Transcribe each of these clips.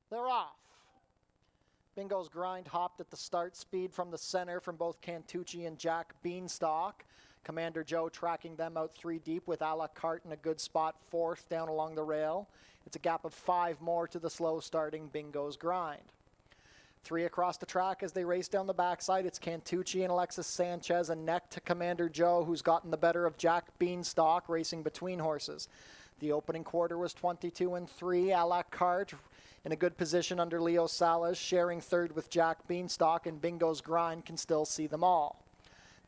They're off. Bingo's Grind hopped at the start, speed from the center from both Cantucci and Jack Beanstalk. Commander Joe tracking them out 3 deep with a la carte in a good spot, 4th down along the rail. It's a gap of 5 more to the slow starting Bingo's Grind. 3 across the track as they race down the backside. It's Cantucci and Alexis Sanchez, a neck to Commander Joe, who's gotten the better of Jack Beanstalk, racing between horses. The opening quarter was 22-3, a la carte in a good position under Leo Salas, sharing 3rd with Jack Beanstalk, and Bingo's Grind can still see them all.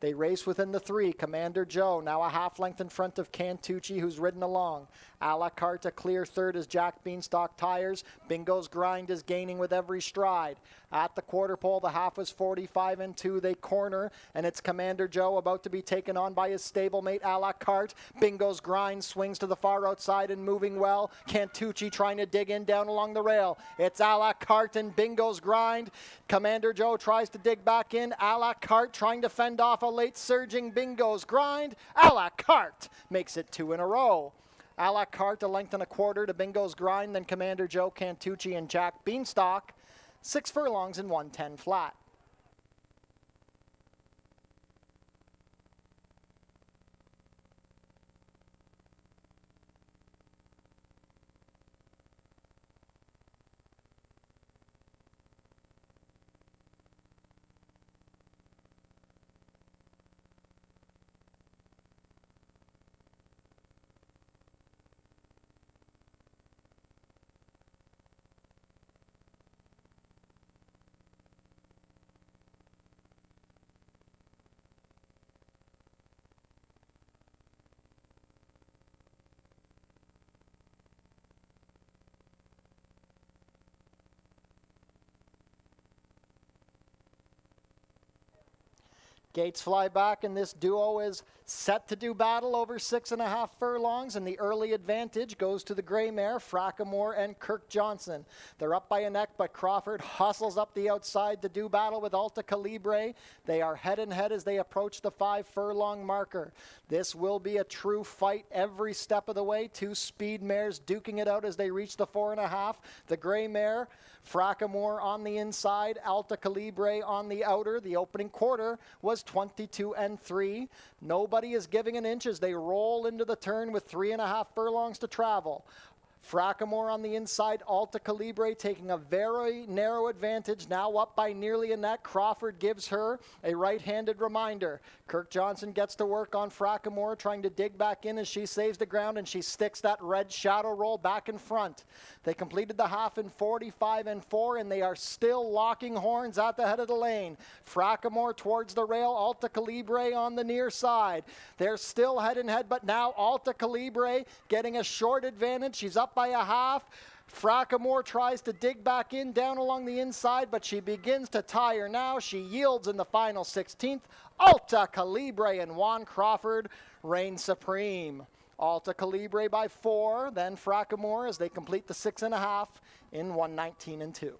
They race within the 3. Commander Joe now a half length in front of Cantucci, who's ridden along. A la carte a clear 3rd as Jack Beanstalk tires. Bingo's Grind is gaining with every stride. At the quarter pole, the half was 45-2. They corner, and it's Commander Joe about to be taken on by his stablemate a la carte. Bingo's Grind swings to the far outside and moving well. Cantucci trying to dig in down along the rail. It's a la carte and Bingo's Grind. Commander Joe tries to dig back in. A la carte trying to fend off a late surging Bingo's Grind. A la carte makes it 2 in a row. A la carte a length and a quarter to Bingo's Grind, then Commander Joe, Cantucci, and Jack Beanstalk. 6 furlongs and 110 flat. Gates fly back, and this duo is set to do battle over 6.5 furlongs, and the early advantage goes to the gray mare, Frackamore and Kirk Johnson. They're up by a neck, but Crawford hustles up the outside to do battle with Alta Calibre. They are head and head as they approach the 5 furlong marker. This will be a true fight every step of the way. 2 speed mares duking it out as they reach the 4.5. The gray mare, Frackamore on the inside, Alta Calibre on the outer. The opening quarter was 22-3. Nobody is giving an inch as they roll into the turn with 3.5 furlongs to travel. Frackamore on the inside, Alta Calibre taking a very narrow advantage, now up by nearly a neck. Crawford gives her a right-handed reminder. Kirk Johnson gets to work on Frackamore, trying to dig back in as she saves the ground, and she sticks that red shadow roll back in front. They completed the half in 45-4, and they are still locking horns at the head of the lane. Frackamore towards the rail, Alta Calibre on the near side. They're still head and head, but now Alta Calibre getting a short advantage. She's up by a half. Frackamore tries to dig back in down along the inside, but she begins to tire now. She yields in the final 16th. Alta Calibre and Juan Crawford reign supreme. Alta Calibre by 4, then Frackamore as they complete the 6.5 in 119-2.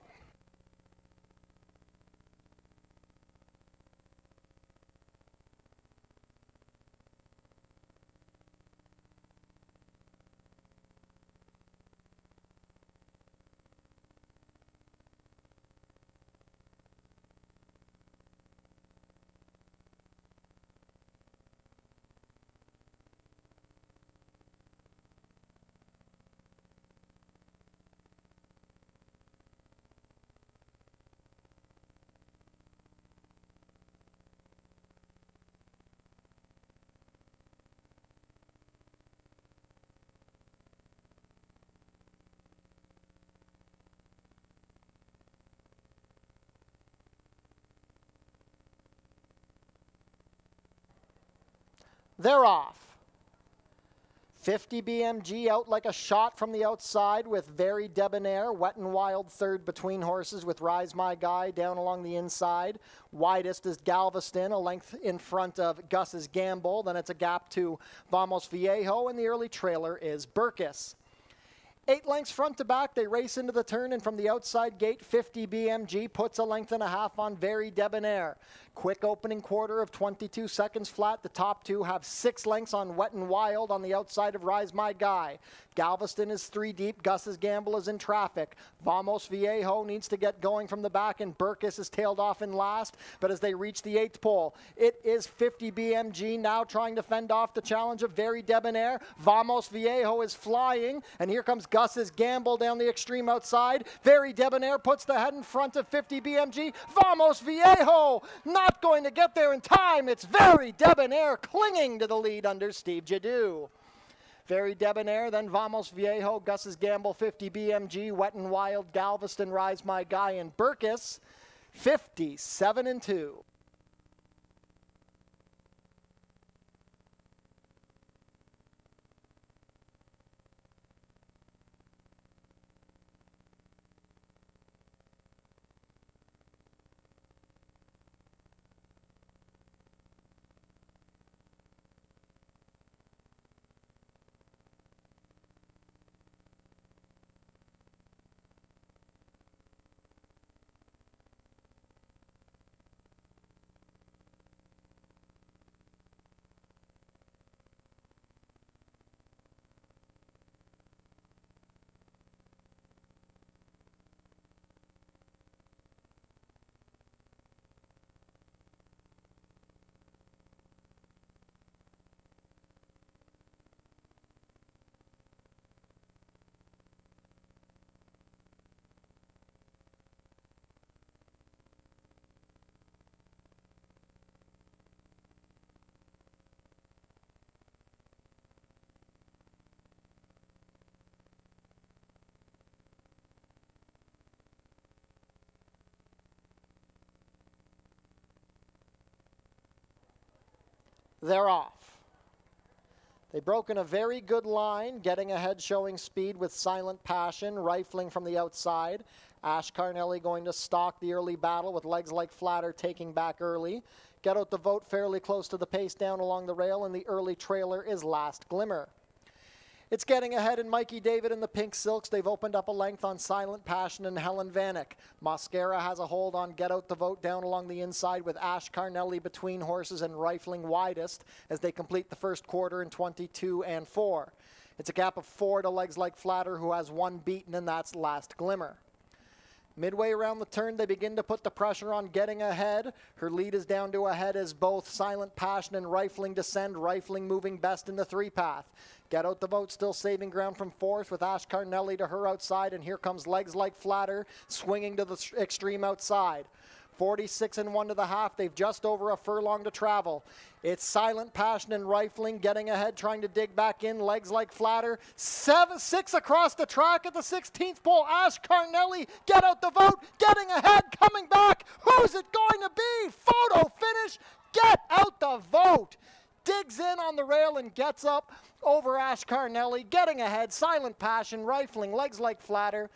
They're off. 50 BMG out like a shot from the outside with Very Debonair. Wet and Wild 3rd between horses with Rise My Guy down along the inside. Widest is Galveston, a length in front of Gus's Gamble. Then it's a gap to Vamos Viejo, and the early trailer is Burkus. 8 lengths front to back, they race into the turn, and from the outside gate, 50 BMG puts a length and a half on Very Debonair. Quick opening quarter of 22 seconds flat. The top two have 6 lengths on Wet and Wild on the outside of Rise My Guy. Galveston is 3 deep. Gus's Gamble is in traffic. Vamos Viejo needs to get going from the back, and Burkus is tailed off in last. But as they reach the 8th pole, it is 50 BMG now trying to fend off the challenge of Very Debonair. Vamos Viejo is flying, and here comes Gus's Gamble down the extreme outside. Very Debonair puts the head in front of 50 BMG. Vamos Viejo not going to get there in time. It's Very Debonair clinging to the lead under Steve Jadu. Very Debonair, then Vamos Viejo, Gus's Gamble, 50 BMG, Wet and Wild, Galveston, Rise My Guy, and Burkus, 57-2. They're off. They broke in a very good line, getting ahead, showing speed with Silent Passion, rifling from the outside. Ash Carnelli going to stalk the early battle with Legs Like Flatter taking back early. Get Out the Vote fairly close to the pace down along the rail, and the early trailer is Last Glimmer. It's getting ahead, and Mikey David and the Pink Silks, they've opened up a length on Silent Passion and Helen Vanek. Mascara has a hold on Get Out the Vote down along the inside with Ash Carnelli between horses and rifling widest as they complete the first quarter in 22-4. It's a gap of 4 to Legs Like Flatter, who has 1 beaten, and that's Last Glimmer. Midway around the turn, they begin to put the pressure on getting ahead. Her lead is down to a head as both Silent Passion and Rifling descend, Rifling moving best in the 3-path. Get Out the Vote still saving ground from 4th with Ash Carnelli to her outside, and here comes Legs Like Flatter swinging to the extreme outside. 46-1 to the half. They've just over a furlong to travel. It's Silent Passion and Rifling getting ahead, trying to dig back in. Legs Like Flatter. 6 across the track at the 16th pole. Ash Carnelli, Get Out the Vote, getting ahead, coming back. Who's it going to be? Photo finish. Get Out the Vote. Digs in on the rail and gets up over Ash Carnelli, getting ahead. Silent Passion, Rifling, Legs Like Flatter.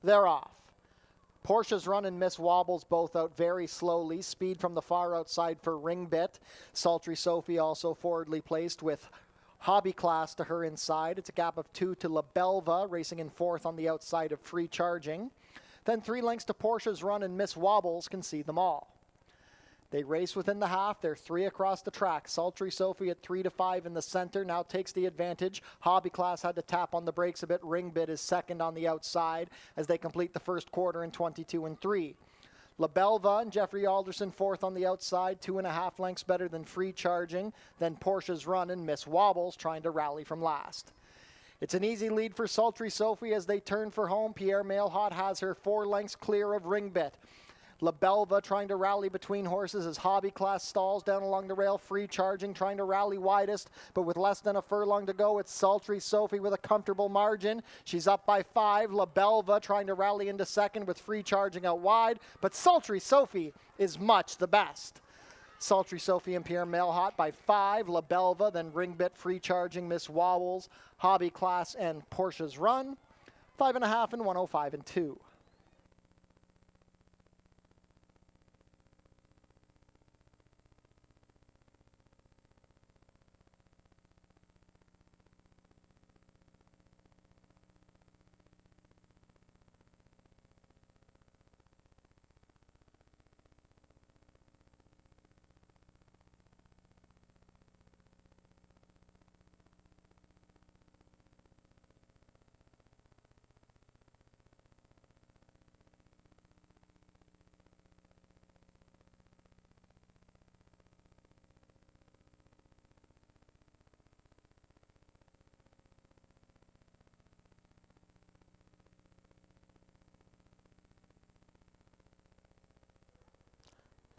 They're off. Portia's Run and Miss Wobbles both out very slowly. Speed from the far outside for Ringbit. Sultry Sophie also forwardly placed with Hobby Class to her inside. It's a gap of 2 to La Belva, racing in 4th on the outside of Free Charging. Then 3 lengths to Portia's Run, and Miss Wobbles can see them all. They race within the half. They're 3 across the track. Sultry Sophie at 3 to 5 in the center now takes the advantage. Hobby Class had to tap on the brakes a bit. Ringbit is second on the outside as they complete the first quarter in 22-3. La Belva and Jeffrey Alderson fourth on the outside, 2.5 lengths better than Free Charging. Then Porsche's Run and Miss Wobbles trying to rally from last. It's an easy lead for Sultry Sophie as they turn for home. Pierre Mailhot has her 4 lengths clear of Ringbit. La Belva trying to rally between horses as Hobby Class stalls down along the rail. Free Charging trying to rally widest, but with less than a furlong to go, it's Sultry Sophie with a comfortable margin. She's up by 5. La Belva trying to rally into second with Free Charging out wide, but Sultry Sophie is much the best. Sultry Sophie and Pierre Mailhot by 5. La Belva, then Ringbit, Free Charging, Miss Wobbles, Hobby Class, and Porsche's Run. 5.5 and 105 and 2.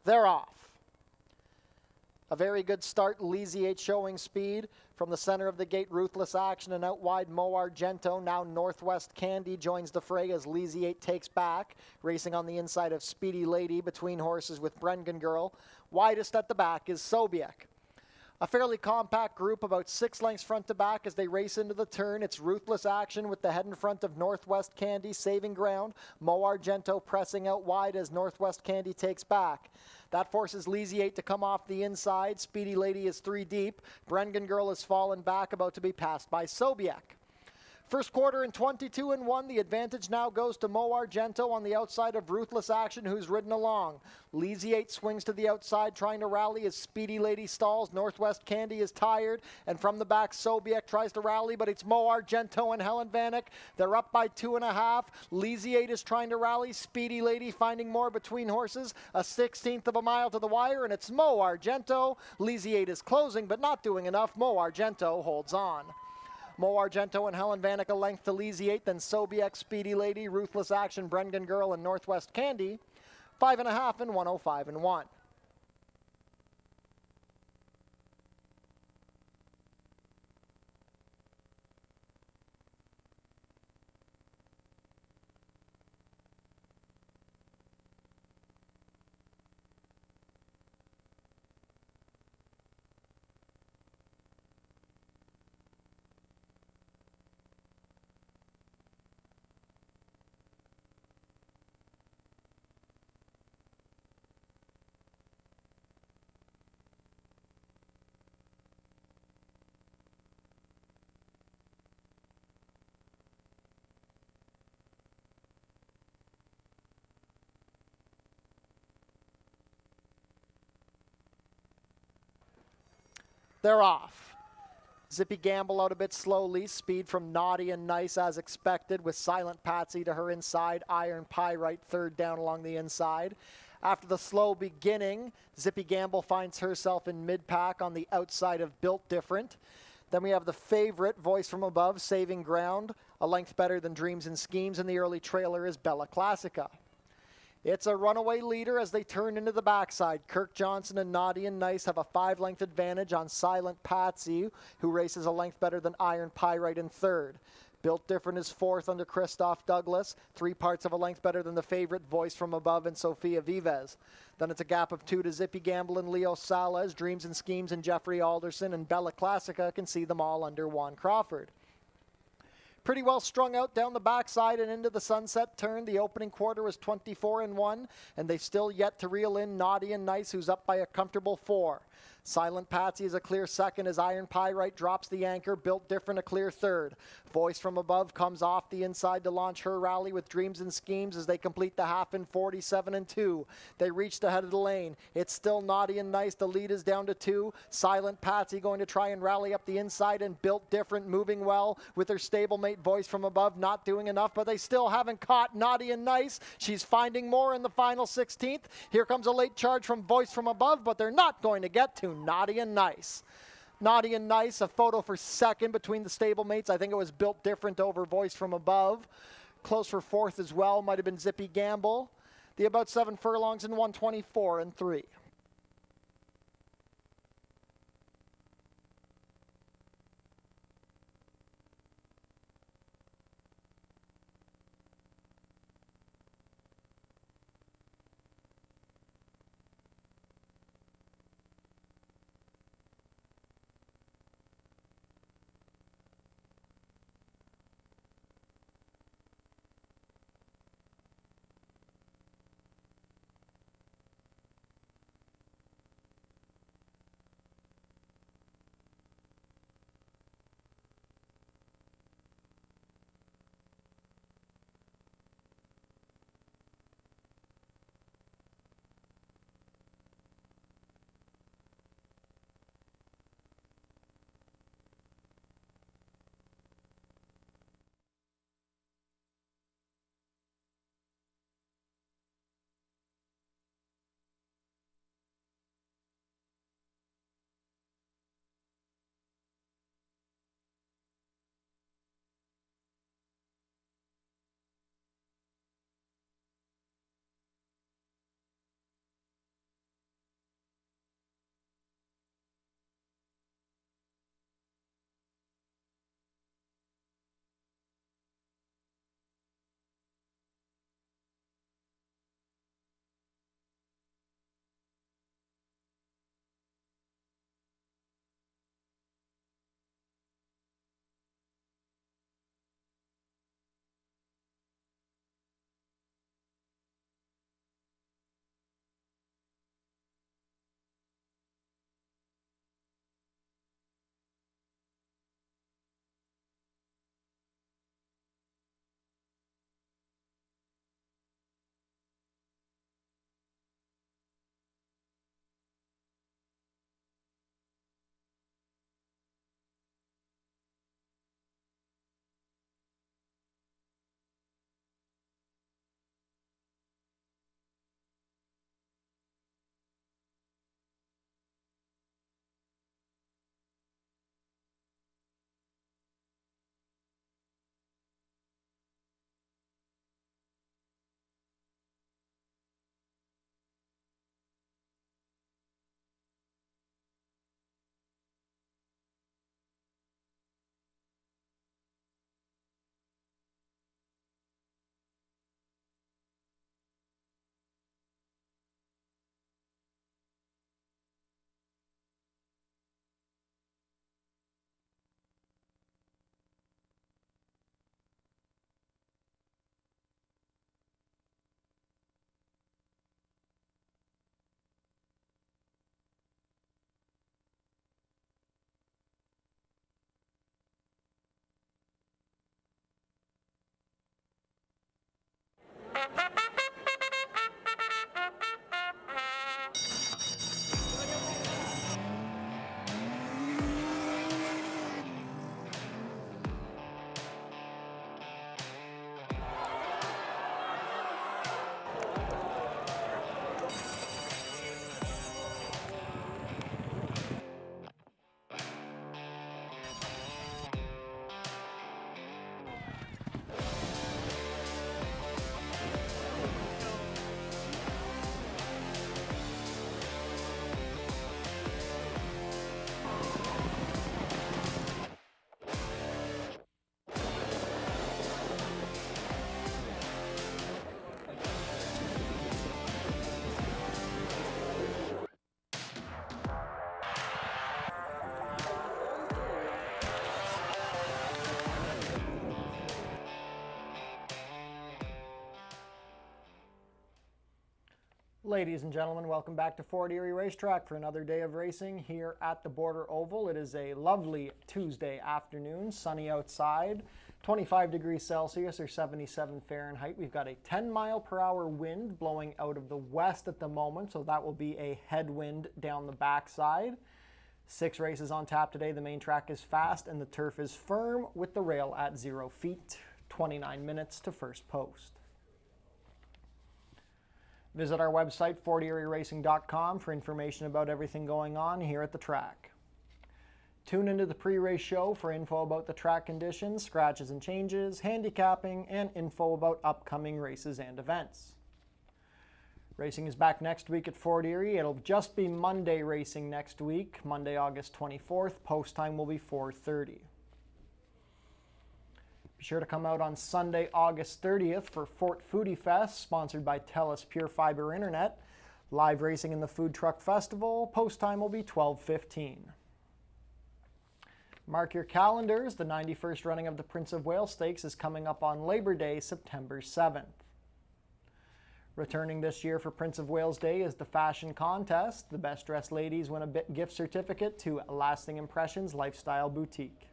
They're off. A very good start, Lisiate showing speed. From the center of the gate, Ruthless Action and out wide Mo Argento. Now Northwest Candy joins the fray as Lisiate takes back. Racing on the inside of Speedy Lady between horses with Brengen Girl. Widest at the back is Sobiek. A fairly compact group, about 6 lengths front to back as they race into the turn. It's Ruthless Action with the head in front of Northwest Candy saving ground. Mo Argento pressing out wide as Northwest Candy takes back. That forces Lisiate to come off the inside. Speedy Lady is 3 deep. Brengen Girl has fallen back, about to be passed by Sobiek. First quarter in 22 and 1. The advantage now goes to Mo Argento on the outside of Ruthless Action, who's ridden along. Lisiate swings to the outside, trying to rally as Speedy Lady stalls. Northwest Candy is tired, and from the back, Sobiek tries to rally, but it's Mo Argento and Helen Vanek. They're up by 2.5. Lisiate is trying to rally. Speedy Lady finding more between horses. A 1/16 of a mile to the wire, and it's Mo Argento. Lisiate is closing, but not doing enough. Mo Argento holds on. Mo Argento and Helen Vanek a length to Lisiate, then Sobiek, Speedy Lady, Ruthless Action, Brengen Girl, and Northwest Candy. 5.5 and 105 and 1. They're off. Zippy Gamble out a bit slowly. Speed from Naughty and Nice as expected, with Silent Patsy to her inside. Iron Pyrite third down along the inside. After the slow beginning, Zippy Gamble finds herself in mid-pack on the outside of Built Different. Then we have the favorite, Voice from Above, saving ground. A length better than Dreams and Schemes, and the early trailer is Bella Classica. It's a runaway leader as they turn into the backside. Kirk Johnson and Naughty and Nice have a 5-length advantage on Silent Patsy, who races a length better than Iron Pyrite in third. Built Different is fourth under Christoph Douglas, 3 parts of a length better than the favorite, Voice from Above, and Sofia Vives. Then it's a gap of 2 to Zippy Gamble and Leo Salas, Dreams and Schemes and Jeffrey Alderson, and Bella Classica can see them all under Juan Crawford. Pretty well strung out down the backside and into the sunset turn. The opening quarter was 24 and 1, and they've still yet to reel in Naughty and Nice, who's up by a comfortable 4. Silent Patsy is a clear second as Iron Pyrite drops the anchor. Built Different a clear third. Voice from Above comes off the inside to launch her rally with Dreams and Schemes as they complete the half in 47-2. They reach the head of the lane. It's still Naughty and Nice. The lead is down to 2. Silent Patsy going to try and rally up the inside, and Built Different moving well with her stablemate Voice from Above not doing enough, but they still haven't caught Naughty and Nice. She's finding more in the final 16th. Here comes a late charge from Voice from Above, but they're not going to get to Naughty and Nice. Naughty and Nice, a photo for second between the stablemates. I think it was Built Different over Voice from Above. Close for fourth as well, might have been Zippy Gamble. The about 7 furlongs in 124-3. Ladies and gentlemen, welcome back to Fort Erie Racetrack for another day of racing here at the Border Oval. It is a lovely Tuesday afternoon, sunny outside, 25 degrees Celsius or 77 Fahrenheit. We've got a 10-mile-per-hour wind blowing out of the west at the moment, so that will be a headwind down the backside. 6 races on tap today. The main track is fast and the turf is firm with the rail at 0 feet. 29 minutes to first post. Visit our website, fortierieracing.com, for information about everything going on here at the track. Tune into the pre-race show for info about the track conditions, scratches and changes, handicapping, and info about upcoming races and events. Racing is back next week at Fort Erie. It'll just be Monday racing next week, Monday, August 24th. Post time will be 4:30. Be sure to come out on Sunday, August 30th for Fort Foodie Fest, sponsored by TELUS Pure Fiber Internet. Live racing in the Food Truck Festival. Post time will be 12:15. Mark your calendars. The 91st running of the Prince of Wales Stakes is coming up on Labor Day, September 7th. Returning this year for Prince of Wales Day is the fashion contest. The best dressed ladies win a gift certificate to Lasting Impressions Lifestyle Boutique.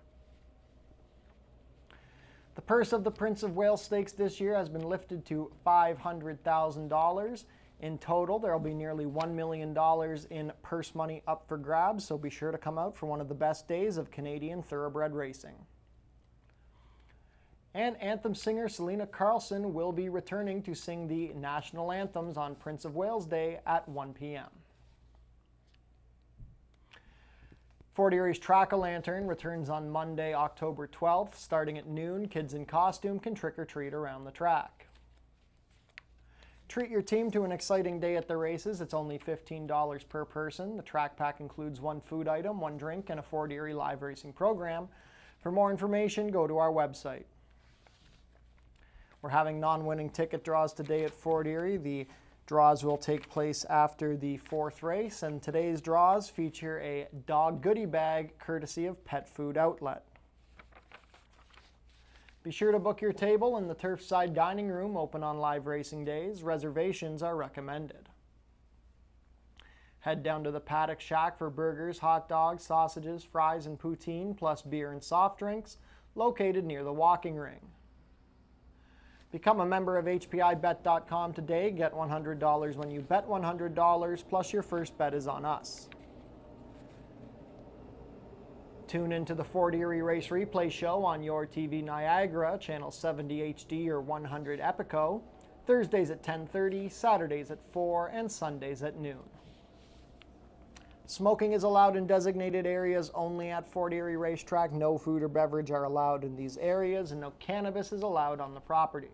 The purse of the Prince of Wales Stakes this year has been lifted to $500,000. In total, there will be nearly $1 million in purse money up for grabs, so be sure to come out for one of the best days of Canadian thoroughbred racing. And anthem singer Selena Carlson will be returning to sing the national anthems on Prince of Wales Day at 1 p.m. Fort Erie's Track-A-Lantern returns on Monday, October 12th. Starting at noon, kids in costume can trick-or-treat around the track. Treat your team to an exciting day at the races. It's only $15 per person. The track pack includes 1 food item, 1 drink, and a Fort Erie live racing program. For more information, go to our website. We're having non-winning ticket draws today at Fort Erie. The draws will take place after the 4th race, and today's draws feature a dog goodie bag courtesy of Pet Food Outlet. Be sure to book your table in the Turfside Dining Room, open on live racing days. Reservations are recommended. Head down to the Paddock Shack for burgers, hot dogs, sausages, fries, and poutine, plus beer and soft drinks, located near the walking ring. Become a member of HPIBet.com today. Get $100 when you bet $100, plus your first bet is on us. Tune into the Fort Erie Race Replay Show on your TV Niagara, channel 70 HD or 100 Epico, Thursdays at 10:30, Saturdays at 4, and Sundays at noon. Smoking is allowed in designated areas only at Fort Erie Racetrack. No food or beverage are allowed in these areas, and no cannabis is allowed on the property.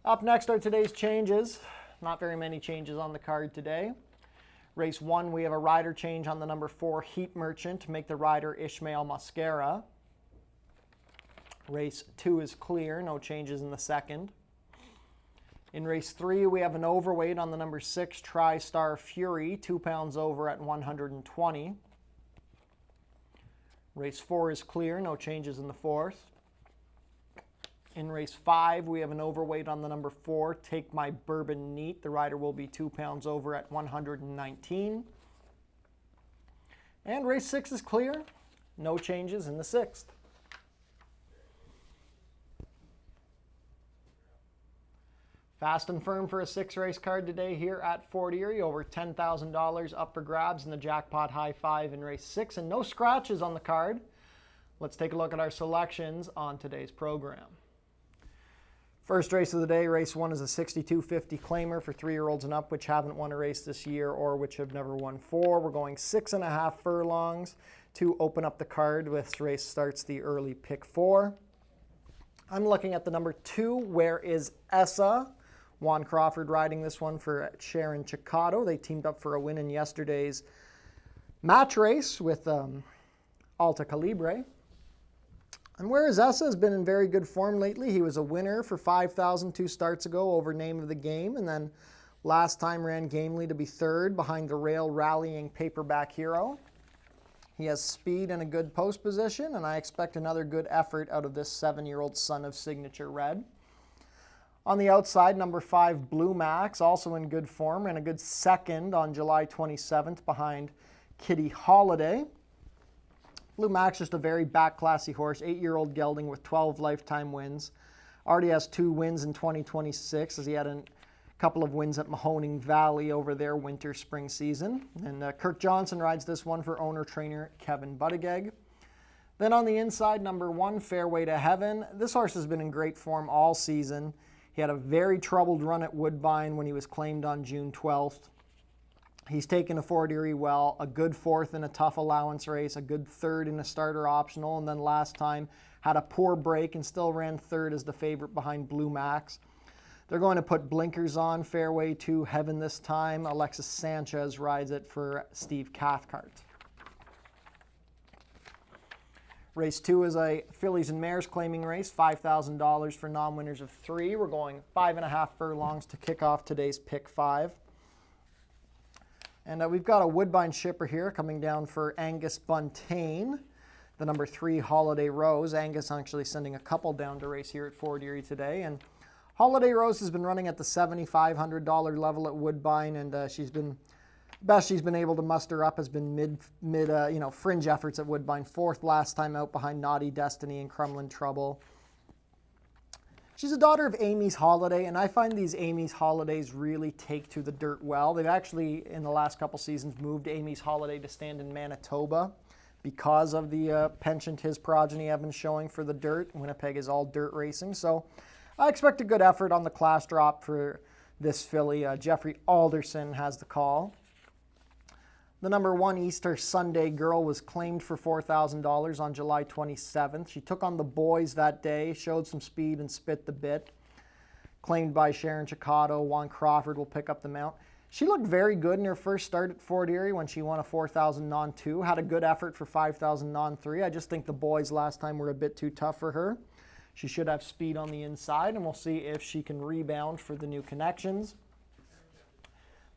Up next are today's changes. Not very many changes on the card today. Race 1, we have a rider change on the number 4 Heat Merchant to make the rider Ishmael Mascara. Race 2 is clear, no changes in the second. In race 3, we have an overweight on the number 6 TriStar Fury, 2 pounds over at 120. Race 4 is clear, no changes in the fourth. In race 5, we have an overweight on the number 4, Take My Bourbon Neat. The rider will be 2 pounds over at 119. And race 6 is clear. No changes in the sixth. Fast and firm for a 6-race card today here at Fort Erie. Over $10,000 up for grabs in the jackpot high 5 in race 6, and no scratches on the card. Let's take a look at our selections on today's program. First race of the day, race 1 is a 62.50 claimer for 3-year-olds and up, which haven't won a race this year or which have never won 4. We're going 6.5 furlongs to open up the card. This race starts the early pick 4. I'm looking at the number 2, Where Is Essa? Juan Crawford riding this one for Sharon Chicotto. They teamed up for a win in yesterday's match race with Alta Calibre. And Where Is Essa has been in very good form lately. He was a winner for 5,000 2 starts ago over Name of the Game, and then last time ran gamely to be 3rd behind the rail rallying Paperback Hero. He has speed and a good post position, and I expect another good effort out of this 7-year-old son of Signature Red. On the outside, number 5, Blue Max, also in good form, and a good second on July 27th behind Kitty Holiday. Blue Max, just a very back-classy horse, 8-year-old gelding with 12 lifetime wins. Already has 2 wins in 2026, as he had a couple of wins at Mahoning Valley over their winter-spring season. And Kirk Johnson rides this one for owner-trainer Kevin Buttigieg. Then on the inside, number 1, Fairway to Heaven. This horse has been in great form all season. He had a very troubled run at Woodbine when he was claimed on June 12th. He's taken a Fort Erie well, a good 4th in a tough allowance race, a good 3rd in a starter optional, and then last time had a poor break and still ran 3rd as the favorite behind Blue Max. They're going to put blinkers on Fairway to Heaven this time. Alexis Sanchez rides it for Steve Cathcart. Race 2 is a fillies and mares claiming race, $5,000 for non-winners of 3. We're going 5.5 furlongs to kick off today's pick 5. And we've got a Woodbine shipper here coming down for Angus Buntain, the number 3 Holiday Rose. Angus actually sending a couple down to race here at Fort Erie today. And Holiday Rose has been running at the $7,500 level at Woodbine, and best she's been able to muster up has been fringe efforts at Woodbine. 4th last time out behind Naughty Destiny and Crumlin Trouble. She's a daughter of Amy's Holiday, and I find these Amy's Holidays really take to the dirt well. They've actually, in the last couple seasons, moved Amy's Holiday to stand in Manitoba because of the penchant his progeny have been showing for the dirt. Winnipeg is all dirt racing, so I expect a good effort on the class drop for this filly. Jeffrey Alderson has the call. The number 1 Easter Sunday Girl was claimed for $4,000 on July 27th. She took on the boys that day, showed some speed and spit the bit. Claimed by Sharon Chicotto. Juan Crawford will pick up the mount. She looked very good in her first start at Fort Erie when she won a 4,000 non-2. Had a good effort for 5,000 non-3. I just think the boys last time were a bit too tough for her. She should have speed on the inside, and we'll see if she can rebound for the new connections.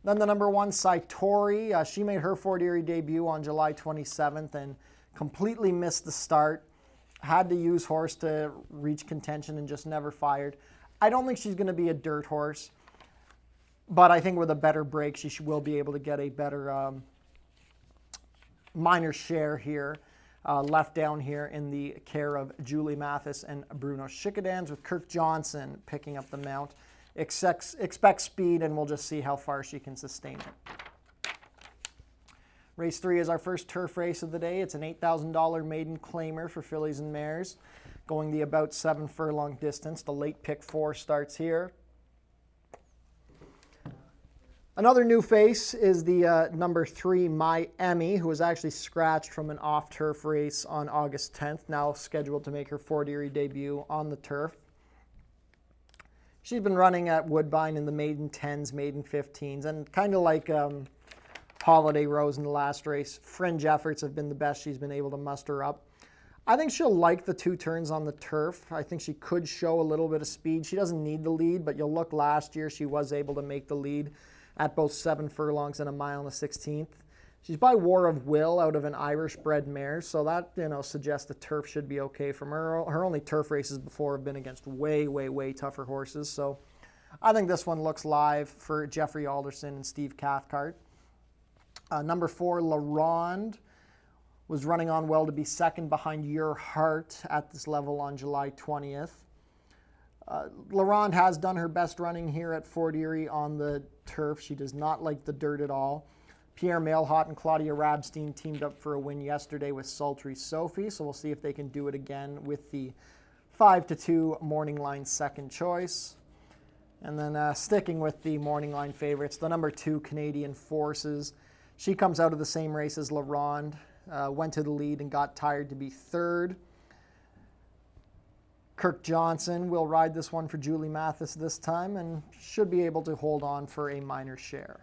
Then the number 1, Saitori. She made her Fort Erie debut on July 27th and completely missed the start. Had to use horse to reach contention and just never fired. I don't think she's going to be a dirt horse, but I think with a better break, she will be able to get a better minor share here. Left down here in the care of Julie Mathis and Bruno Schickadans, with Kirk Johnson picking up the mount. Expect speed, and we'll just see how far she can sustain it. Race 3 is our first turf race of the day. It's an $8,000 maiden claimer for fillies and mares, going the about 7 furlong distance. The late pick 4 starts here. Another new face is the number 3 My Emmy, who was actually scratched from an off-turf race on August 10th, now scheduled to make her Fort Erie debut on the turf. She's been running at Woodbine in the maiden 10s, maiden 15s, and kind of like Holiday Rose in the last race, fringe efforts have been the best she's been able to muster up. I think she'll like the 2 turns on the turf. I think she could show a little bit of speed. She doesn't need the lead, but you'll look last year, she was able to make the lead at both 7 furlongs and a mile and a 16th. She's by War of Will out of an Irish-bred mare, so that suggests the turf should be okay from her. Her only turf races before have been against way, way, way tougher horses, so I think this one looks live for Jeffrey Alderson and Steve Cathcart. Number 4, La Ronde, was running on well to be second behind Your Heart at this level on July 20th. La Ronde has done her best running here at Fort Erie on the turf. She does not like the dirt at all. Pierre Mailhot and Claudia Rabstein teamed up for a win yesterday with Sultry Sophie, so we'll see if they can do it again with the 5-2 morning line second choice. And then sticking with the morning line favorites, the number 2 Canadian Forces. She comes out of the same race as La Ronde, went to the lead and got tired to be 3rd. Kirk Johnson will ride this one for Julie Mathis this time and should be able to hold on for a minor share.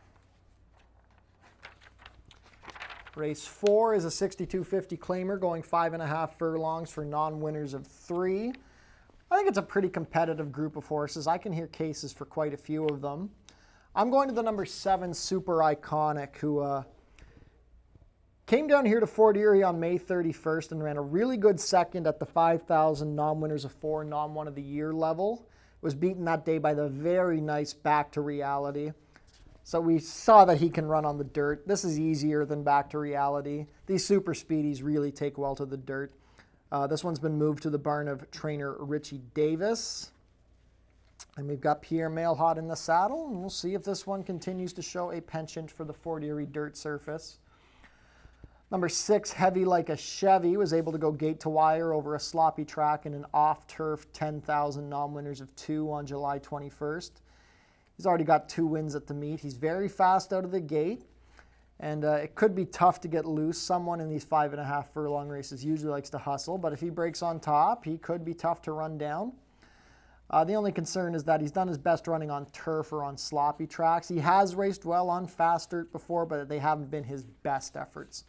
Race 4 is a 62.50 claimer going 5.5 furlongs for non-winners of 3. I think it's a pretty competitive group of horses. I can hear cases for quite a few of them. I'm going to the number 7 Super Iconic, who came down here to Fort Erie on May 31st and ran a really good second at the 5,000 non-winners of 4 non-one of the year level. Was beaten that day by the very nice Back to Reality. So we saw that he can run on the dirt. This is easier than Back to Reality. These super speedies really take well to the dirt. This one's been moved to the barn of trainer Richie Davis. And we've got Pierre Mailhot in the saddle, and we'll see if this one continues to show a penchant for the Fort Erie dirt surface. Number 6, Heavy Like a Chevy, was able to go gate to wire over a sloppy track in an off-turf 10,000 non-winners of 2 on July 21st. He's already got 2 wins at the meet. He's very fast out of the gate, and it could be tough to get loose. Someone in these 5.5 furlong races usually likes to hustle, but if he breaks on top, he could be tough to run down. The only concern is that he's done his best running on turf or on sloppy tracks. He has raced well on fast dirt before, but they haven't been his best efforts.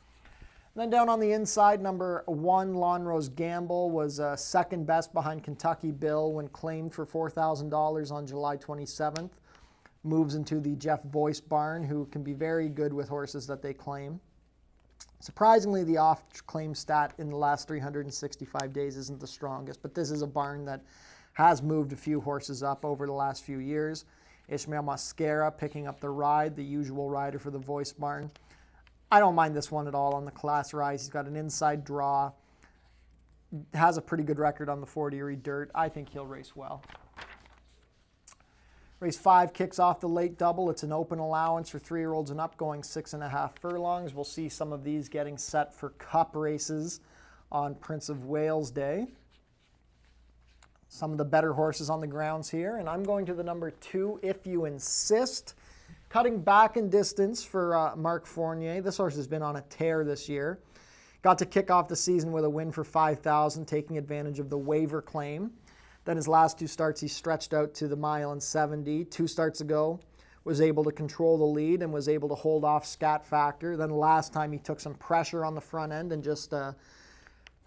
And then down on the inside, number 1, Lawn Rose Gamble, was second best behind Kentucky Bill when claimed for $4,000 on July 27th. Moves into the Jeff Boyce barn, who can be very good with horses that they claim. Surprisingly, the off-claim stat in the last 365 days isn't the strongest, but this is a barn that has moved a few horses up over the last few years. Ishmael Mascara picking up the ride, the usual rider for the Voice barn. I don't mind this one at all on the class rise. He's got an inside draw, has a pretty good record on the Fort Erie dirt. I think he'll race well. Race 5 kicks off the late double. It's an open allowance for 3-year-olds and up, going 6.5 furlongs. We'll see some of these getting set for cup races on Prince of Wales Day. Some of the better horses on the grounds here, and I'm going to the number 2, If You Insist. Cutting back in distance for Mark Fournier. This horse has been on a tear this year. Got to kick off the season with a win for $5,000, taking advantage of the waiver claim. Then his last 2 starts, he stretched out to the mile and 70. 2 starts ago, was able to control the lead and was able to hold off Scat Factor. Then last time he took some pressure on the front end and just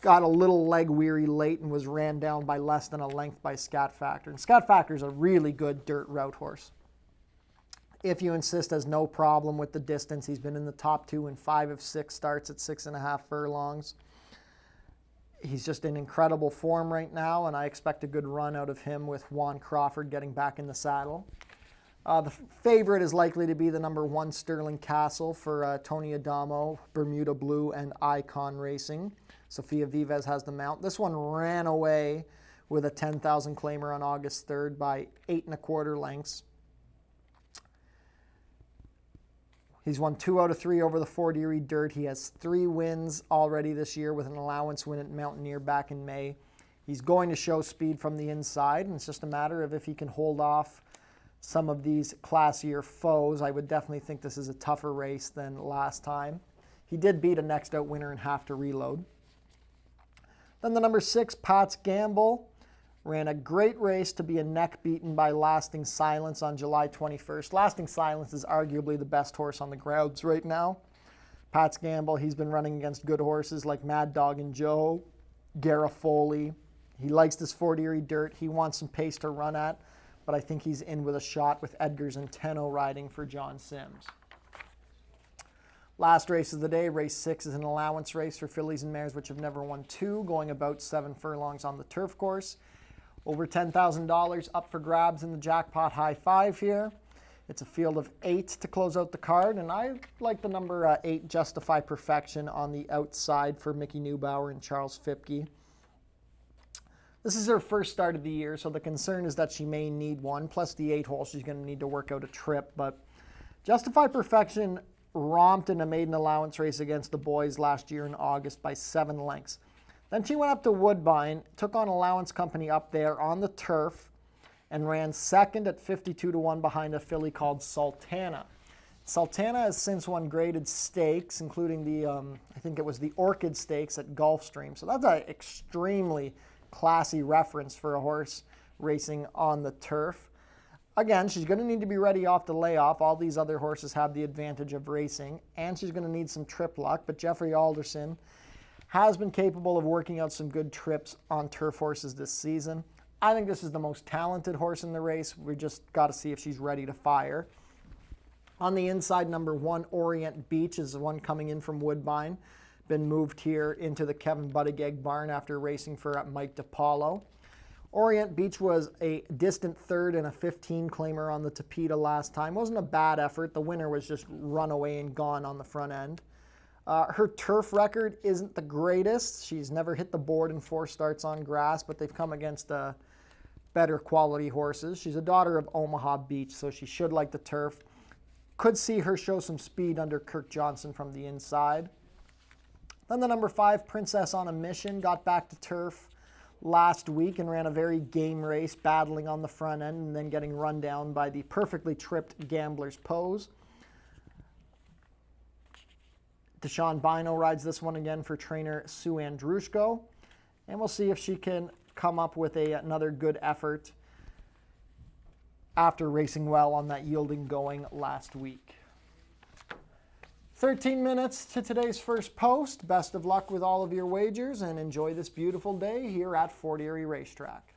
got a little leg weary late and was ran down by less than a length by Scat Factor. And Scat Factor is a really good dirt route horse. If You Insist has no problem with the distance. He's been in the top 2 in 5 of 6 starts at 6.5 furlongs. He's just in incredible form right now, and I expect a good run out of him with Juan Crawford getting back in the saddle. The favorite is likely to be the number 1, Sterling Castle, for Tony Adamo, Bermuda Blue, and Icon Racing. Sofia Vives has the mount. This one ran away with a 10,000 claimer on August 3rd by 8.25 lengths. He's won 2 out of 3 over the Fort Erie dirt. He has 3 wins already this year with an allowance win at Mountaineer back in May. He's going to show speed from the inside, and it's just a matter of if he can hold off some of these classier foes. I would definitely think this is a tougher race than last time. He did beat a next out winner and have to reload. Then the number 6, Pat's Gamble, ran a great race to be a neck beaten by Lasting Silence on July 21st. Lasting Silence is arguably the best horse on the grounds right now. Pat's Gamble, he's been running against good horses like Mad Dog and Joe, Garofoli. He likes this Fort Erie dirt. He wants some pace to run at, but I think he's in with a shot with Edgars and Tenno riding for John Sims. Last race of the day, race 6, is an allowance race for fillies and mares which have never won 2, going about 7 furlongs on the turf course. Over $10,000 up for grabs in the jackpot high 5 here. It's a field of 8 to close out the card, and I like the number 8, Justify Perfection, on the outside for Mickey Neubauer and Charles Fipke. This is her first start of the year, so the concern is that she may need one, plus the 8 hole, she's going to need to work out a trip. But Justify Perfection romped in a maiden allowance race against the boys last year in August by 7 lengths. Then she went up to Woodbine, took on allowance company up there on the turf, and ran second at 52-1 behind a filly called Sultana. Sultana has since won graded stakes, including the, I think it was the Orchid Stakes at Gulfstream. So that's an extremely classy reference for a horse racing on the turf. Again, she's going to need to be ready off the layoff. All these other horses have the advantage of racing, and she's going to need some trip luck. But Jeffrey Alderson has been capable of working out some good trips on turf horses this season. I think this is the most talented horse in the race. We just got to see if she's ready to fire. On the inside, number 1, Orient Beach, is the one coming in from Woodbine. Been moved here into the Kevin Buttigieg barn after racing for Mike DiPaolo. Orient Beach was a distant third and a 15 claimer on the Tapeta last time. Wasn't a bad effort. The winner was just run away and gone on the front end. Her turf record isn't the greatest. She's never hit the board in 4 starts on grass, but they've come against better quality horses. She's a daughter of Omaha Beach, so she should like the turf. Could see her show some speed under Kirk Johnson from the inside. Then the number 5, Princess on a Mission, got back to turf last week and ran a very game race, battling on the front end and then getting run down by the perfectly tripped Gambler's Pose. Deshaun Bino rides this one again for trainer Sue Andrushko, and we'll see if she can come up with another good effort after racing well on that yielding going last week. 13 minutes to today's first post. Best of luck with all of your wagers and enjoy this beautiful day here at Fort Erie Racetrack.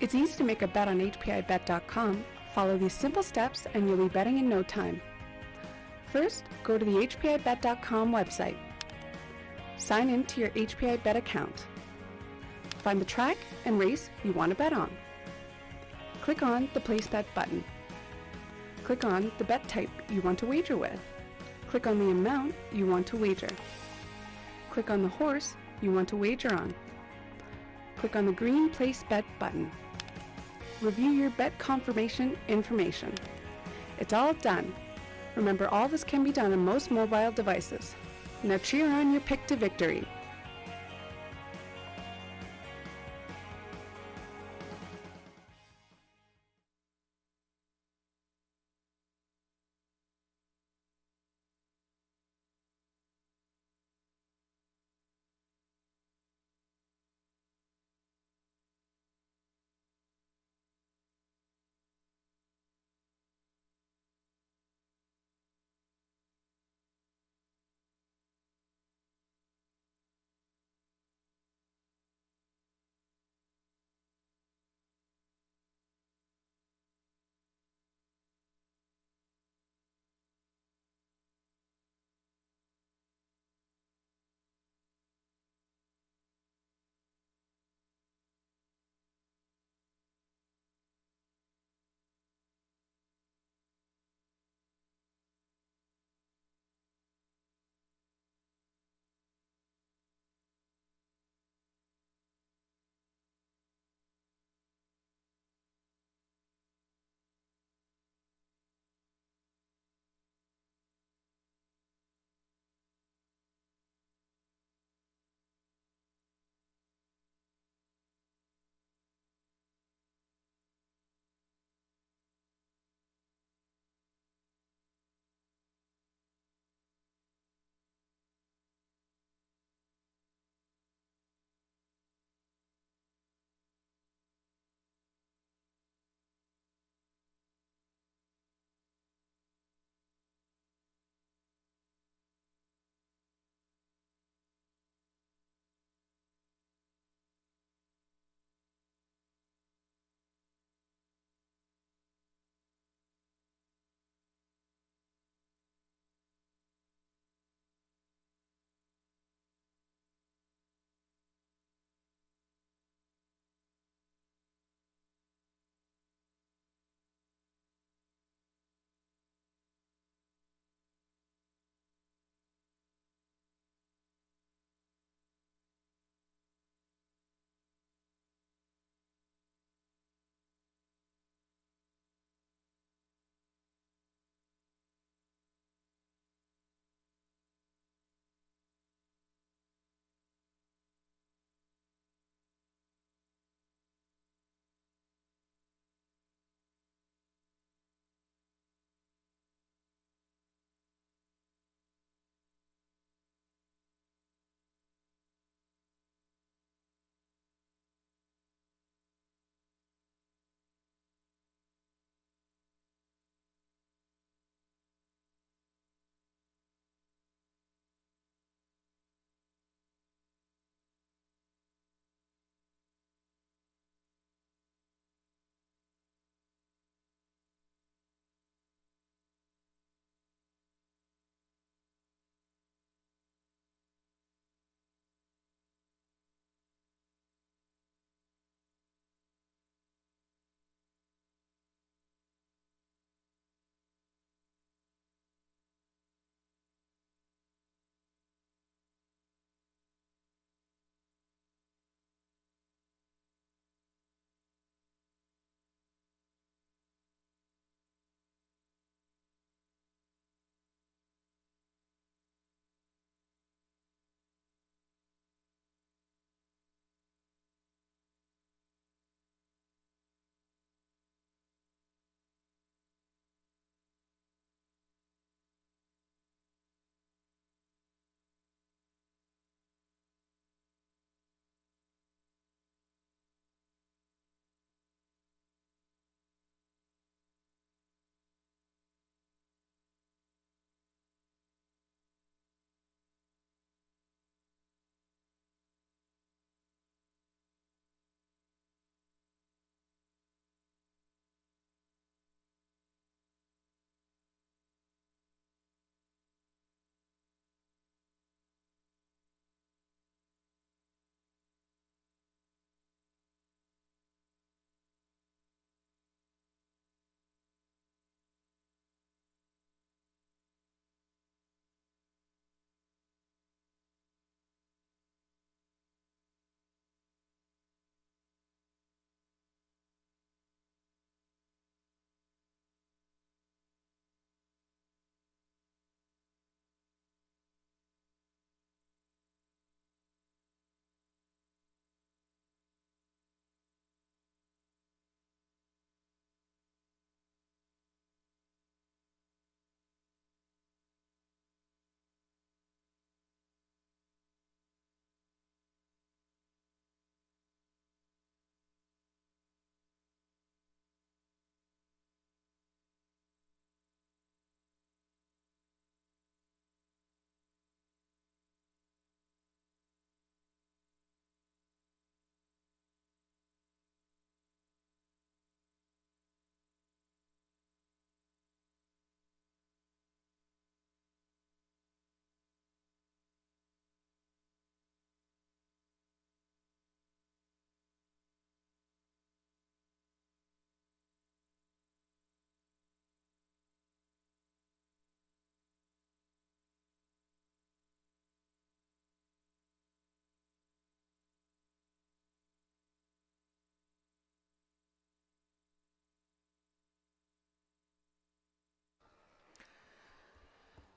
It's easy to make a bet on HPIBet.com. Follow these simple steps and you'll be betting in no time. First, go to the HPIBet.com website. Sign in to your HPIBet account. Find the track and race you want to bet on. Click on the Place Bet button. Click on the bet type you want to wager with. Click on the amount you want to wager. Click on the horse you want to wager on. Click on the green Place Bet button. Review your bet confirmation information. It's all done. Remember, all this can be done on most mobile devices. Now cheer on your pick to victory.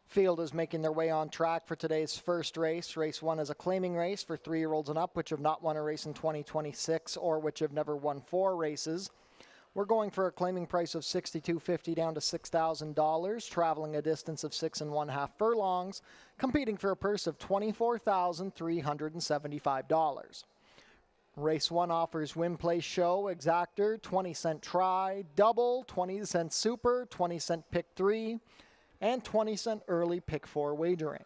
Field is making their way on track for today's first race. Race 1 is a claiming race for 3-year-olds and up, which have not won a race in 2026 or which have never won 4 races. We're going for a claiming price of $62.50 down to $6,000, traveling a distance of 6 1/2 furlongs, competing for a purse of $24,375. Race 1 offers win, play, show, exactor, 20-cent try, double, 20-cent super, 20-cent pick 3, and 20-cent early pick 4 wagering.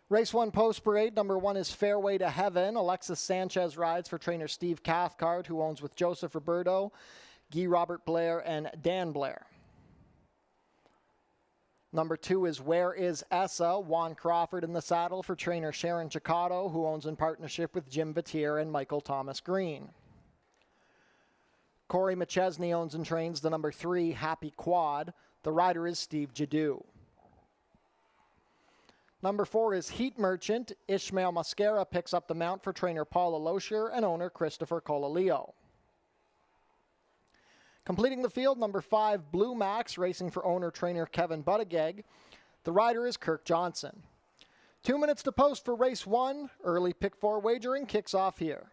Race 1 post parade, number 1 is Fairway to Heaven. Alexis Sanchez rides for trainer Steve Cathcart, who owns with Joseph Roberto, Guy Robert Blair, and Dan Blair. Number 2 is Where is Essa? Juan Crawford in the saddle for trainer Sharon Chicotto, who owns in partnership with Jim Batier and Michael Thomas Green. Corey McChesney owns and trains the number 3 Happy Quad. The rider is Steve Jadu. Number 4 is Heat Merchant. Ishmael Mascara picks up the mount for trainer Paula Loescher and owner Christopher Colaleo. Completing the field, number 5 Blue Max, racing for owner trainer Kevin Buttigieg. The rider is Kirk Johnson. 2 minutes to post for race 1. Early pick 4 wagering kicks off here.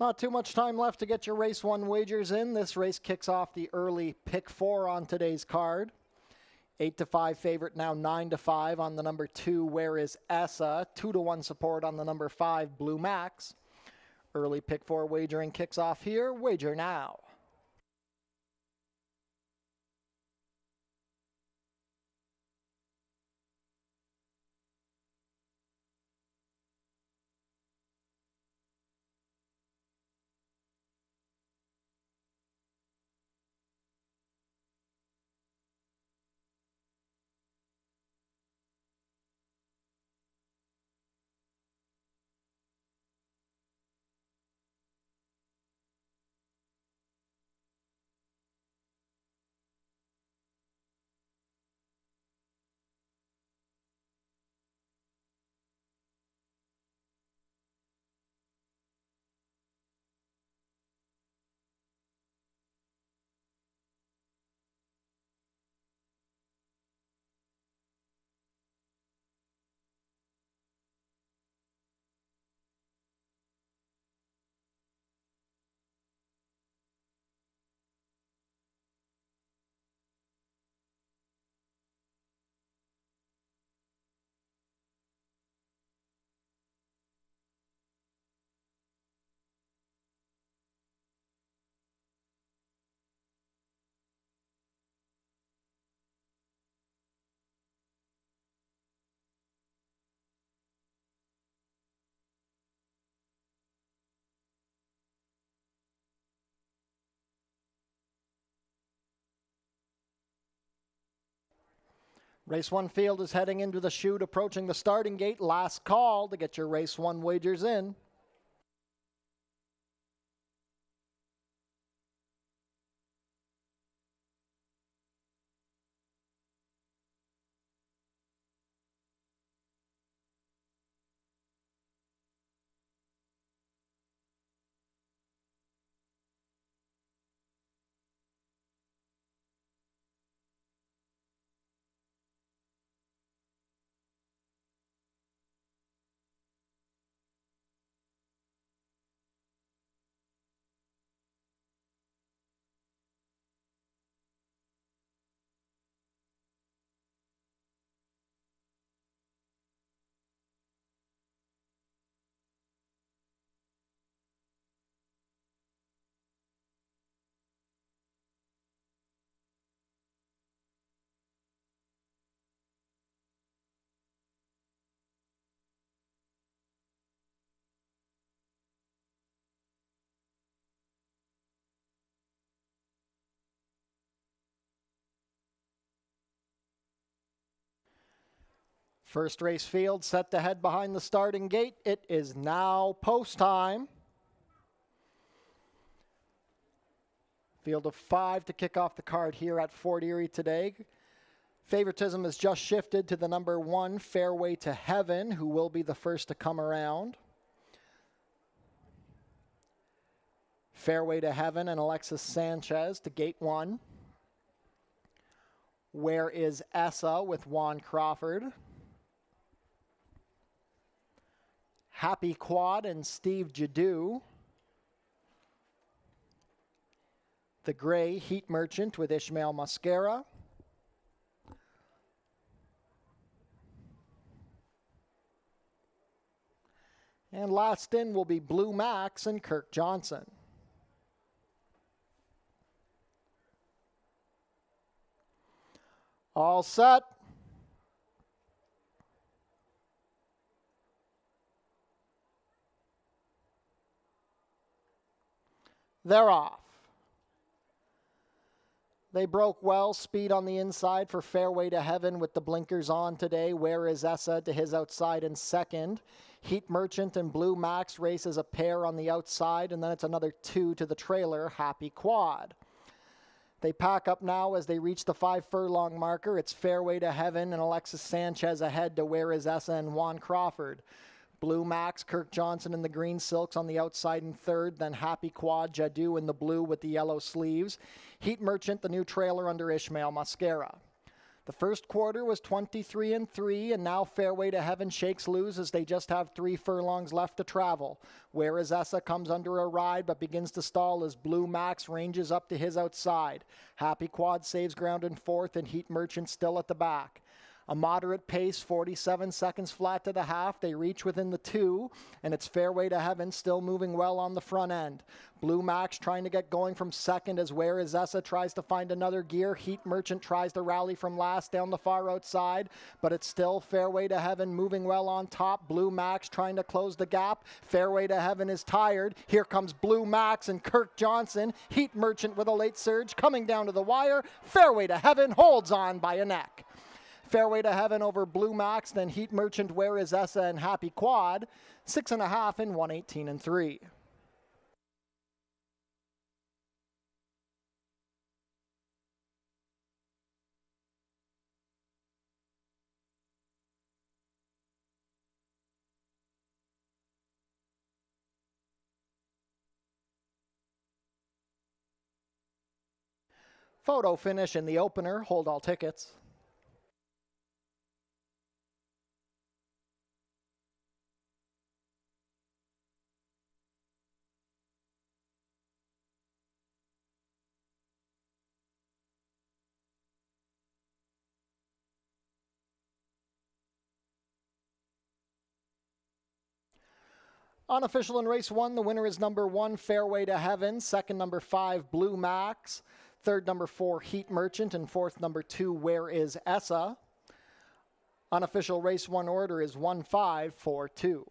Not too much time left to get your race 1 wagers in. This race kicks off the early pick 4 on today's card. 8-5 favorite, now 9-5 on the number 2, Where Is Essa? 2-1 support on the number 5, Blue Max. Early pick 4 wagering kicks off here. Wager now. Race 1 field is heading into the chute, approaching the starting gate. Last call to get your race 1 wagers in. First race field set to head behind the starting gate. It is now post time. Field of 5 to kick off the card here at Fort Erie today. Favoritism has just shifted to the number 1, Fairway to Heaven, who will be the first to come around. Fairway to Heaven and Alexis Sanchez to gate 1. Where Is Essa with Juan Crawford. Happy Quad and Steve Jadu. The gray Heat Merchant with Ishmael Mascara. And last in will be Blue Max and Kirk Johnson. All set. They're off. They broke well. Speed on the inside for Fairway to Heaven with the blinkers on today. Where Is Essa to his outside in second. Heat Merchant and Blue Max race as a pair on the outside, and then it's another 2 to the trailer, Happy Quad. They pack up now as they reach the 5 furlong marker. It's Fairway to Heaven and Alexis Sanchez ahead to Where Is Essa and Juan Crawford. Blue Max, Kirk Johnson in the green silks on the outside in third, then Happy Quad, Jadu in the blue with the yellow sleeves. Heat Merchant, the new trailer under Ishmael Mascara. The first quarter was 23-3, and now Fairway to Heaven shakes loose as they just have 3 furlongs left to travel. Where is Essa comes under a ride but begins to stall as Blue Max ranges up to his outside. Happy Quad saves ground in fourth, and Heat Merchant still at the back. A moderate pace, 47 seconds flat to the half. They reach within the 2, and it's Fairway to Heaven still moving well on the front end. Blue Max trying to get going from second as Where Is Essa tries to find another gear. Heat Merchant tries to rally from last down the far outside, but it's still Fairway to Heaven moving well on top. Blue Max trying to close the gap. Fairway to Heaven is tired. Here comes Blue Max and Kirk Johnson. Heat Merchant with a late surge coming down to the wire. Fairway to Heaven holds on by a neck. Fairway to Heaven over Blue Max, then Heat Merchant, Where Is Essa, and Happy Quad, 6.5 and 118-3. Photo finish in the opener. Hold all tickets. Unofficial in race 1, the winner is number 1, Fairway to Heaven. Second, number 5, Blue Max. Third, number 4, Heat Merchant. And fourth, number 2, Where Is Essa. Unofficial race 1 order is 1-5-4-2.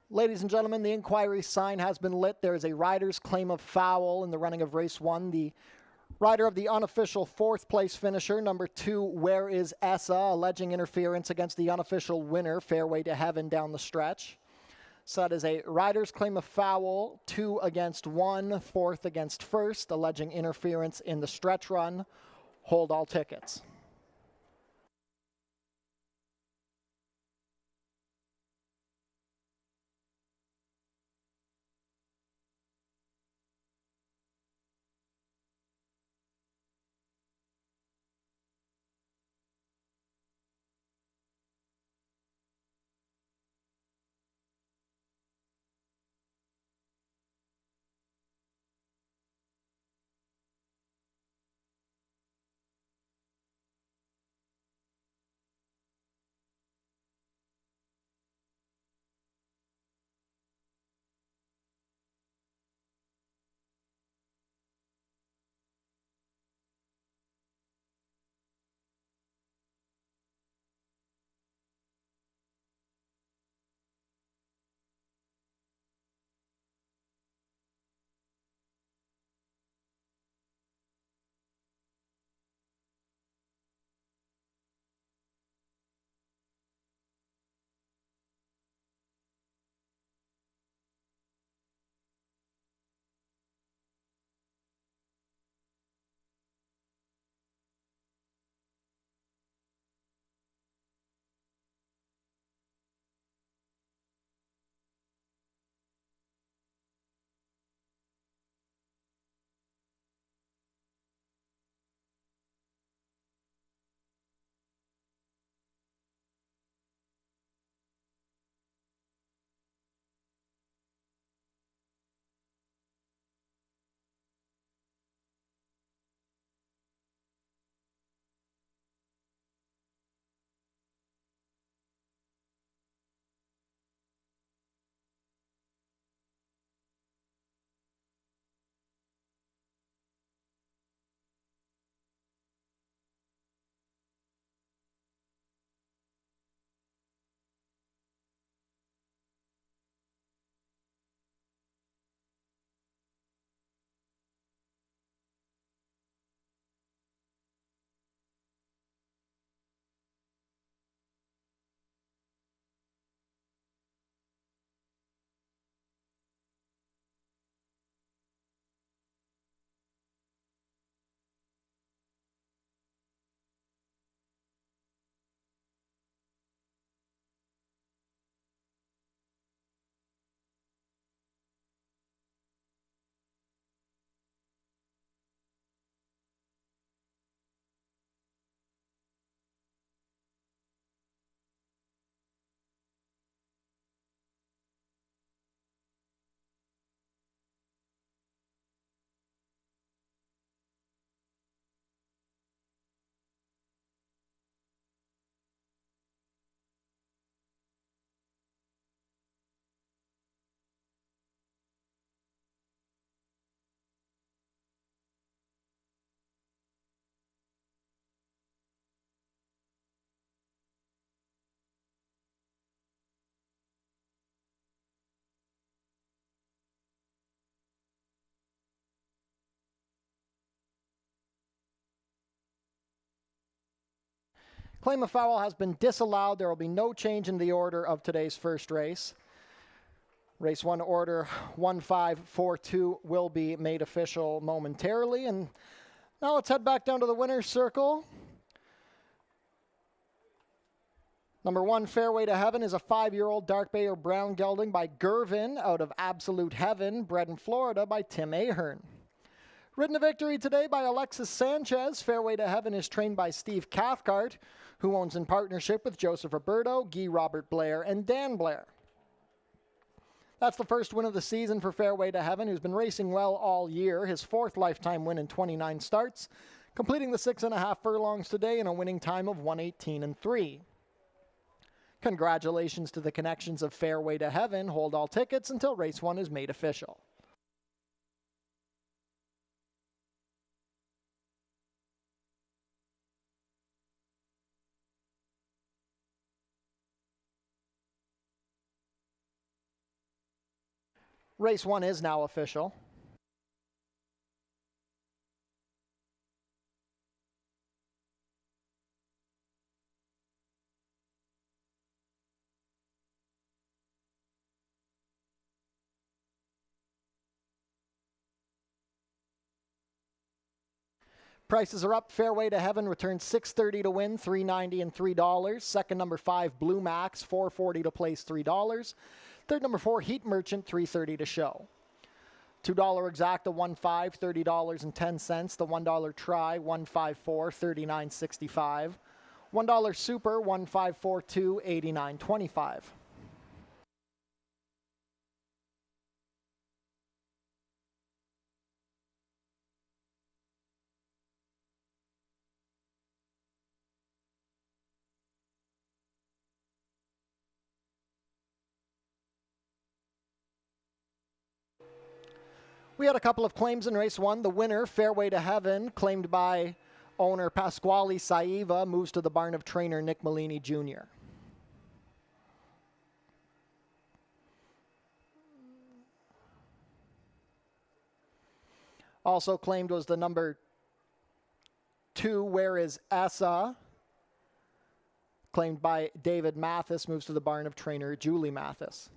Ladies and gentlemen, the inquiry sign has been lit. There is a rider's claim of foul in the running of race 1. The rider of the unofficial 4th place finisher, number 2, Where Is Essa, alleging interference against the unofficial winner, Fairway to Heaven, down the stretch. So that is a rider's claim of foul, 2 against 1, 4th against 1st, alleging interference in the stretch run. Hold all tickets. Claim of foul has been disallowed. There will be no change in the order of today's first race. Race 1 order 1542 will be made official momentarily. And now let's head back down to the winner's circle. Number 1, Fairway to Heaven, is a 5-year-old dark bay or brown gelding by Gervin out of Absolute Heaven, bred in Florida by Tim Ahern. Ridden to victory today by Alexis Sanchez. Fairway to Heaven is trained by Steve Cathcart, who owns in partnership with Joseph Roberto, Guy Robert Blair, and Dan Blair. That's the first win of the season for Fairway to Heaven, who's been racing well all year. His 4th lifetime win in 29 starts, completing the 6.5 furlongs today in a winning time of 1:18.3. Congratulations to the connections of Fairway to Heaven. Hold all tickets until race 1 is made official. Race 1 is now official. Prices are up. Fairway to Heaven returns $6.30 to win, $3.90 and $3. Second, number 5, Blue Max, $4.40 to place, $3. Third, number 4, Heat Merchant, $3.30 to show. $2 exacta, $1.5, $30.10. The $1 try, $1.54, $39.65. $1 super, $1.542, $89.25. We had a couple of claims in race 1. The winner, Fairway to Heaven, claimed by owner Pasquale Saiva, moves to the barn of trainer Nick Malini Jr. Also claimed was the number 2, Where is Essa? Claimed by David Mathis, moves to the barn of trainer Julie Mathis.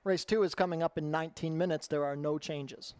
Race 2 is coming up in 19 minutes. There are no changes.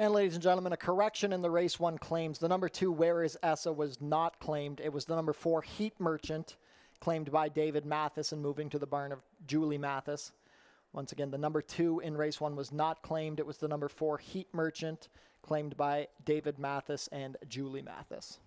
And ladies and gentlemen, a correction in the race 1 claims. The number 2, Where Is Essa, was not claimed. It was the number 4, Heat Merchant, claimed by David Mathis and moving to the barn of Julie Mathis. Once again, the number 2 in race 1 was not claimed. It was the number 4, Heat Merchant, claimed by David Mathis and Julie Mathis.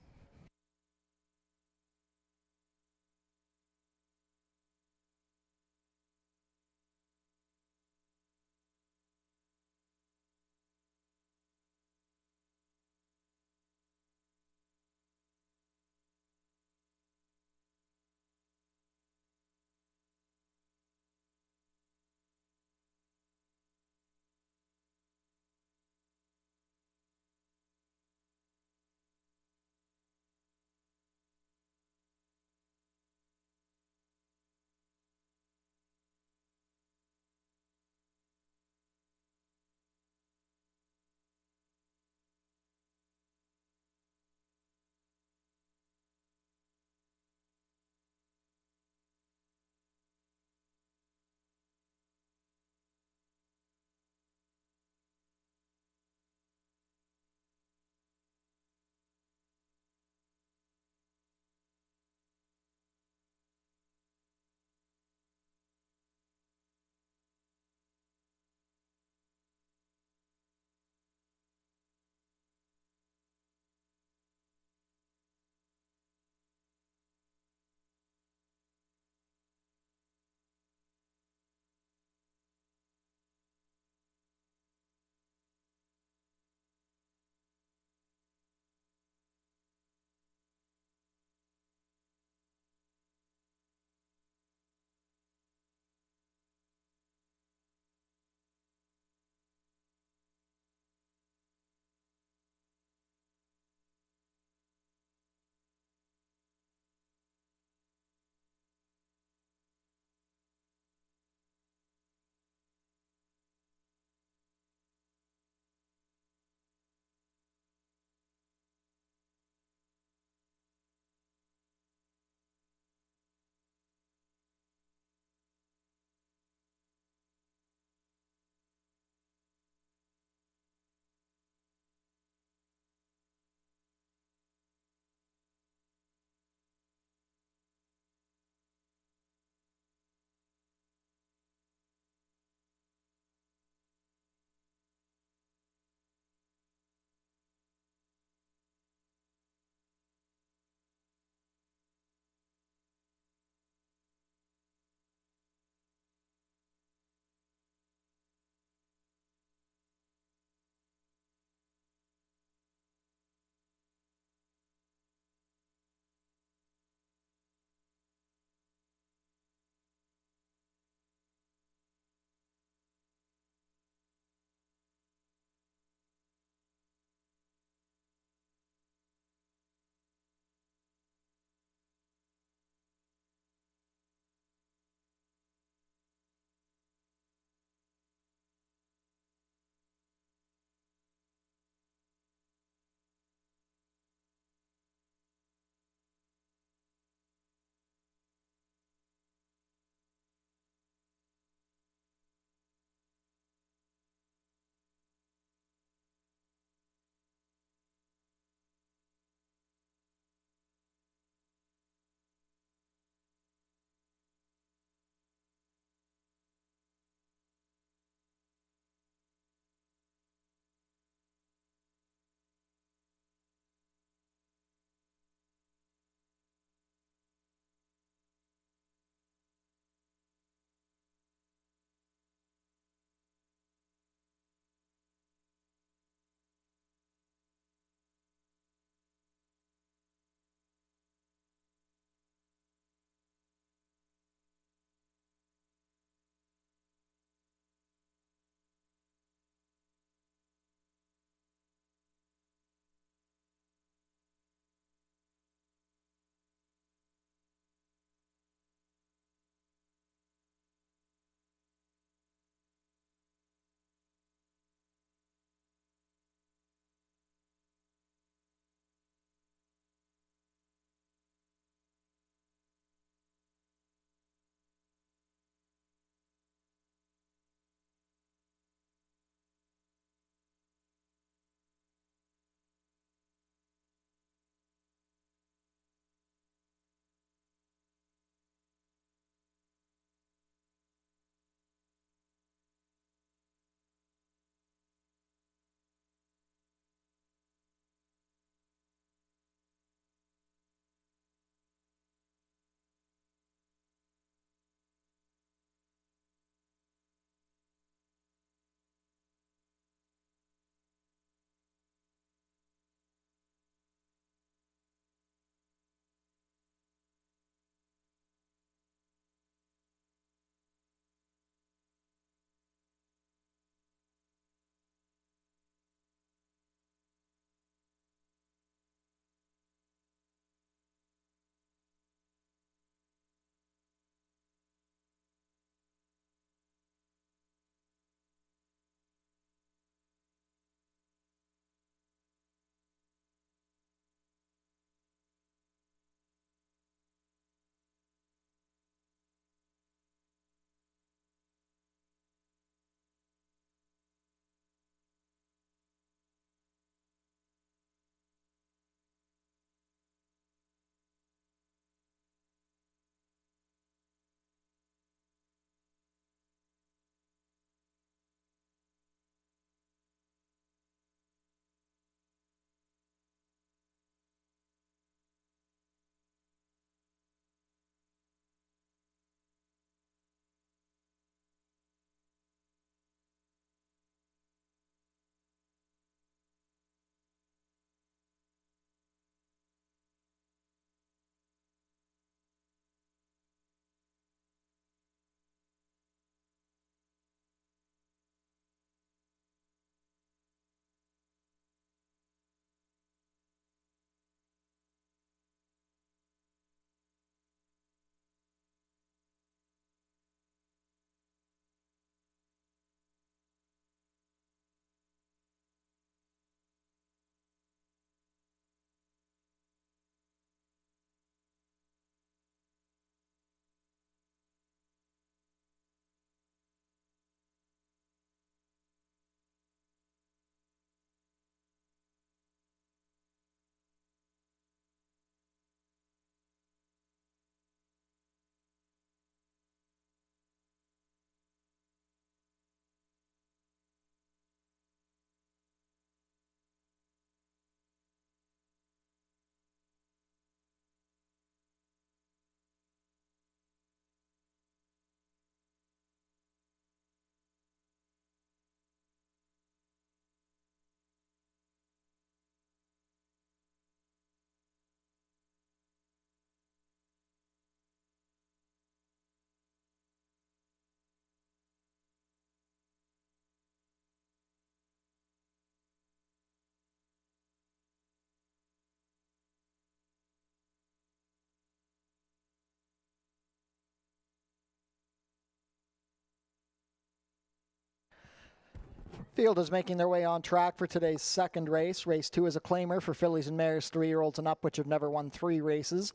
Field is making their way on track for today's second race. Race 2 is a claimer for fillies and mares 3-year-olds and up, which have never won 3 races.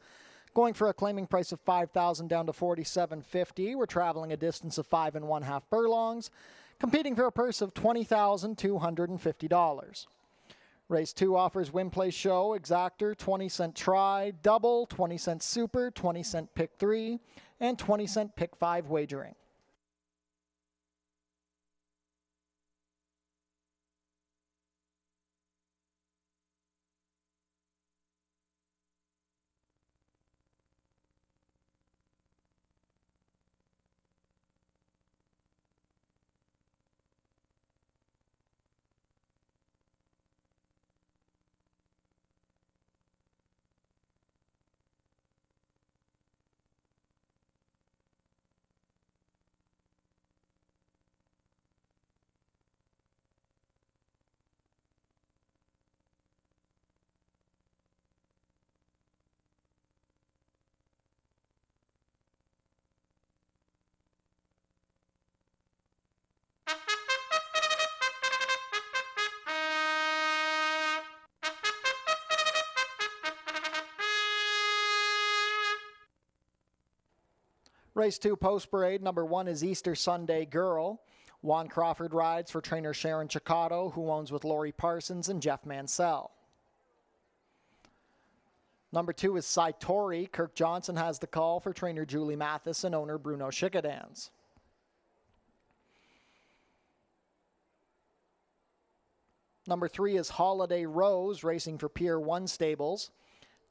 Going for a claiming price of $5,000 down to $4,750. We're traveling a distance of 5 1/2 furlongs, competing for a purse of $20,250. Race 2 offers win, place, show, exactor, 20-cent try, double, 20-cent super, 20-cent pick 3, and 20-cent pick 5 wagering. Race 2 post parade, number 1 is Easter Sunday Girl. Juan Crawford rides for trainer Sharon Chicotto, who owns with Lori Parsons and Jeff Mansell. Number 2 is Saitori. Kirk Johnson has the call for trainer Julie Mathis and owner Bruno Schickadans. Number 3 is Holiday Rose, racing for Pier 1 Stables.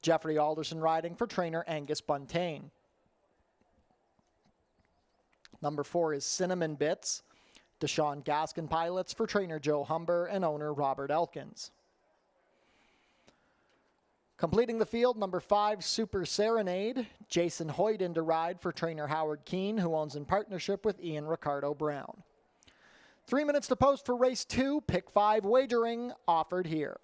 Jeffrey Alderson riding for trainer Angus Buntain. Number 4 is Cinnamon Bits. Deshaun Gaskin pilots for trainer Joe Humber and owner Robert Elkins. Completing the field, number 5, Super Serenade. Jason Hoyden to ride for trainer Howard Keene, who owns in partnership with Ian Ricardo Brown. 3 minutes to post for race 2, pick 5 wagering offered here.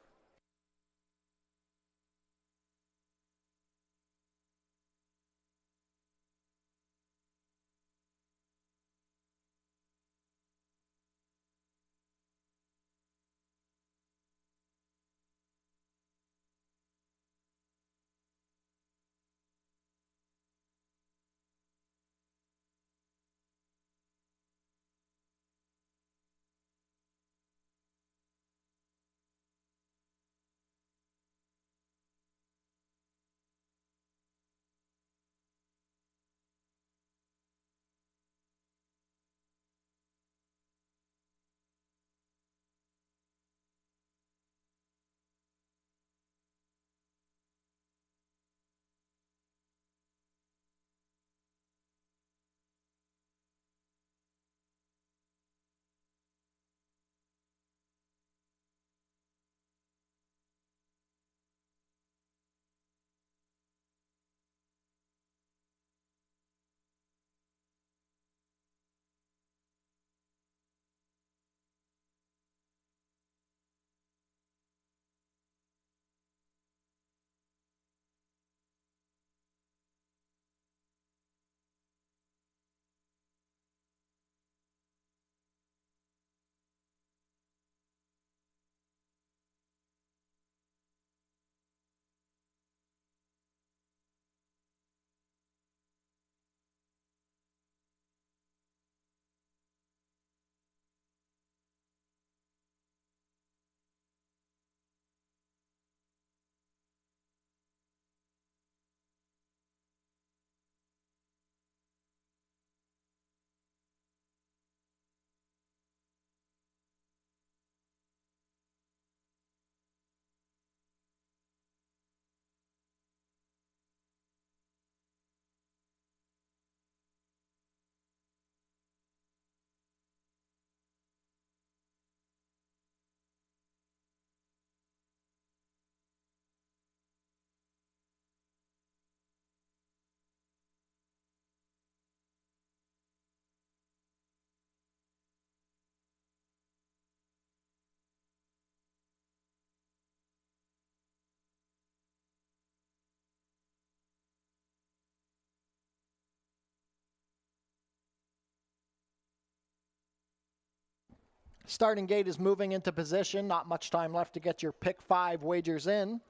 Starting gate is moving into position. Not much time left to get your pick 5 wagers in.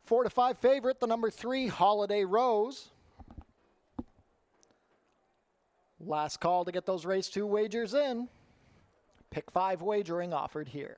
4 to 5 favorite, the number 3, Holiday Rose. Last call to get those race 2 wagers in. Pick 5 wagering offered here.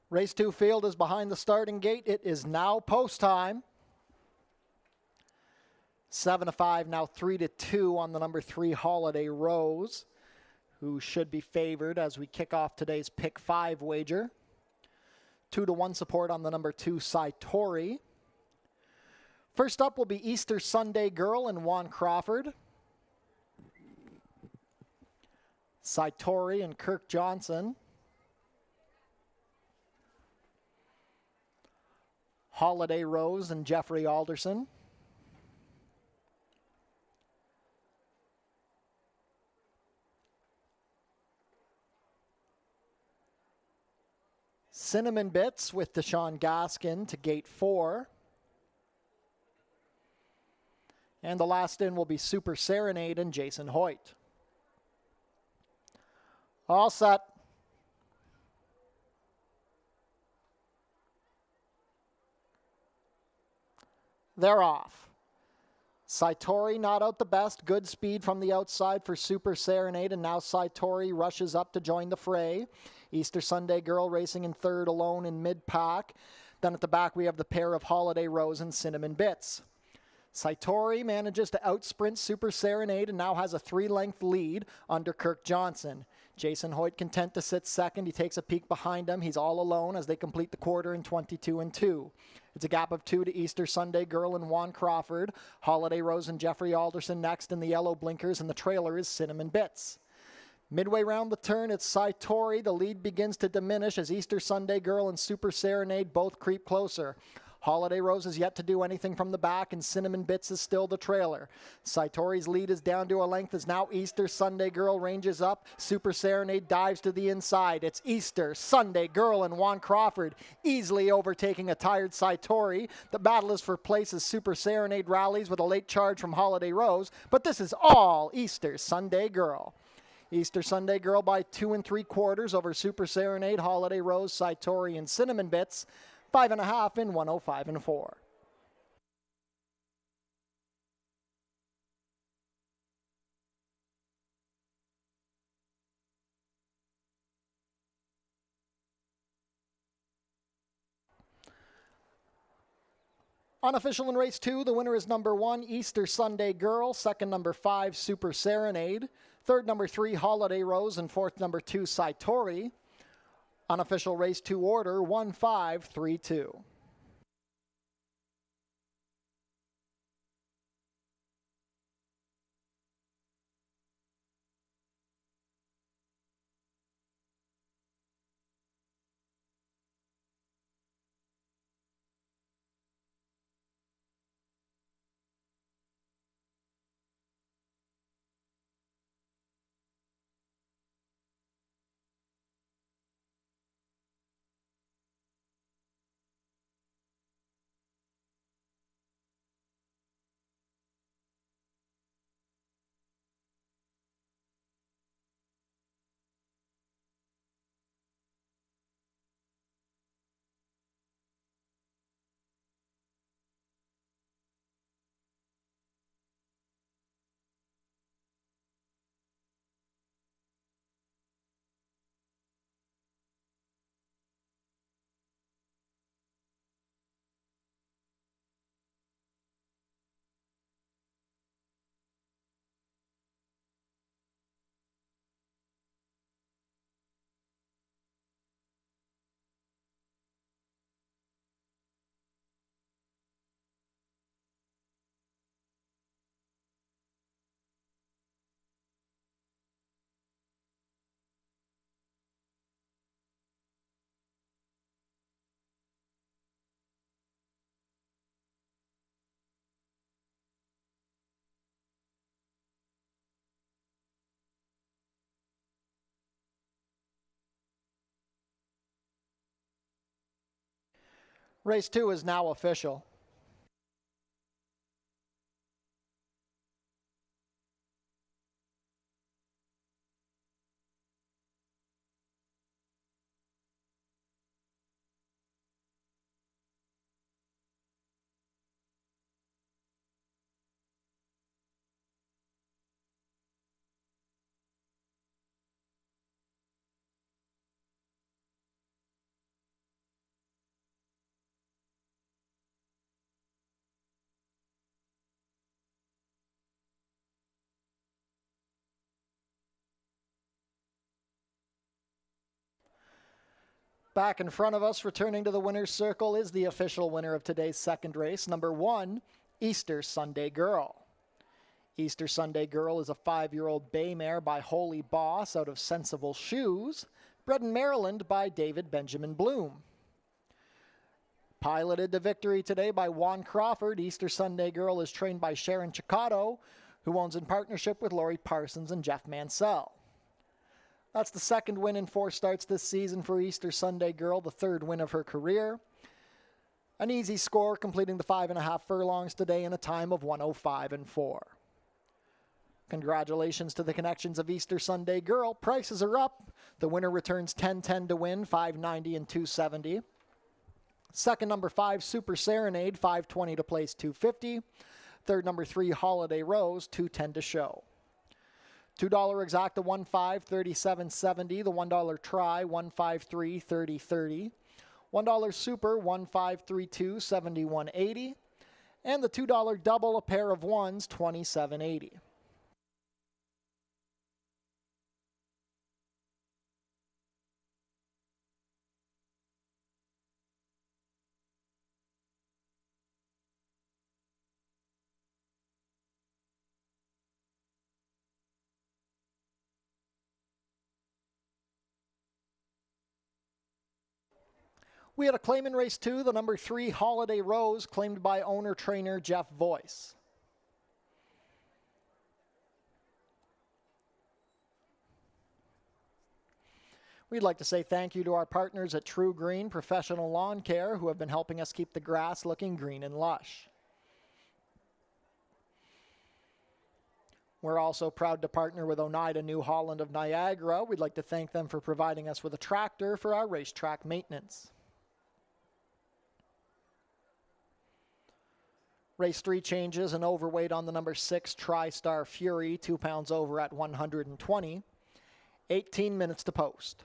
Race 2 field is behind the starting gate. It is now post time. 7 to 5, now 3 to 2 on the number 3, Holiday Rose, who should be favored as we kick off today's pick 5 wager. 2 to 1 support on the number 2, Saitori. First up will be Easter Sunday Girl and Juan Crawford. Saitori and Kirk Johnson. Holiday Rose and Jeffrey Alderson. Cinnamon Bits with Deshaun Gaskin to gate 4. And the last in will be Super Serenade and Jason Hoyt. All set. They're off. Saitori not out the best. Good speed from the outside for Super Serenade, and now Saitori rushes up to join the fray. Easter Sunday Girl racing in third alone in mid-pack. Then at the back we have the pair of Holiday Rose and Cinnamon Bits. Saitori manages to outsprint Super Serenade and now has a 3-length lead under Kirk Johnson. Jason Hoyt content to sit second. He takes a peek behind him. He's all alone as they complete the quarter in 22-2. It's a gap of 2 to Easter Sunday Girl and Juan Crawford. Holiday Rose and Jeffrey Alderson next in the yellow blinkers, and the trailer is Cinnamon Bits. Midway round the turn, it's Saitori. The lead begins to diminish as Easter Sunday Girl and Super Serenade both creep closer. Holiday Rose is yet to do anything from the back, and Cinnamon Bits is still the trailer. Saitori's lead is down to a length as now Easter Sunday Girl ranges up. Super Serenade dives to the inside. It's Easter Sunday Girl and Juan Crawford easily overtaking a tired Saitori. The battle is for place as Super Serenade rallies with a late charge from Holiday Rose, but this is all Easter Sunday Girl. Easter Sunday Girl by 2 3/4 over Super Serenade, Holiday Rose, Saitori, and Cinnamon Bits. 5.5 in 105-4. Unofficial in race 2, the winner is number 1, Easter Sunday Girl. Second, number 5, Super Serenade. Third, number 3, Holiday Rose. And fourth, number 2, Saitori. Unofficial race 2 order, 1-5-3-2. Race 2 is now official. Back in front of us, returning to the winner's circle, is the official winner of today's second race, number 1, Easter Sunday Girl. Easter Sunday Girl is a 5-year-old bay mare by Holy Boss out of Sensible Shoes, bred in Maryland by David Benjamin Bloom. Piloted to victory today by Juan Crawford, Easter Sunday Girl is trained by Sharon Chicotto, who owns in partnership with Lori Parsons and Jeff Mansell. That's the second win in 4 starts this season for Easter Sunday Girl, the third win of her career. An easy score, completing the 5.5 furlongs today in a time of 1:05.4. Congratulations to the connections of Easter Sunday Girl. Prices are up. The winner returns $10.10 to win, $5.90 and $2.70. Second, number 5, Super Serenade, $5.20 to place, $2.50. Third, number 3, Holiday Rose, $2.10 to show. $2 exacta, $1.5, $37.70. The $1 try, $1.53, $30.30. $1 super, $1.532, $71.80. And the $2 double, a pair of ones, $27.80. We had a claim in race 2, the number 3 Holiday Rose, claimed by owner-trainer Jeff Voice. We'd like to say thank you to our partners at True Green Professional Lawn Care, who have been helping us keep the grass looking green and lush. We're also proud to partner with Oneida New Holland of Niagara. We'd like to thank them for providing us with a tractor for our racetrack maintenance. Race 3 changes, an overweight on the number 6 TriStar Fury, 2 pounds over at 120. 18 minutes to post.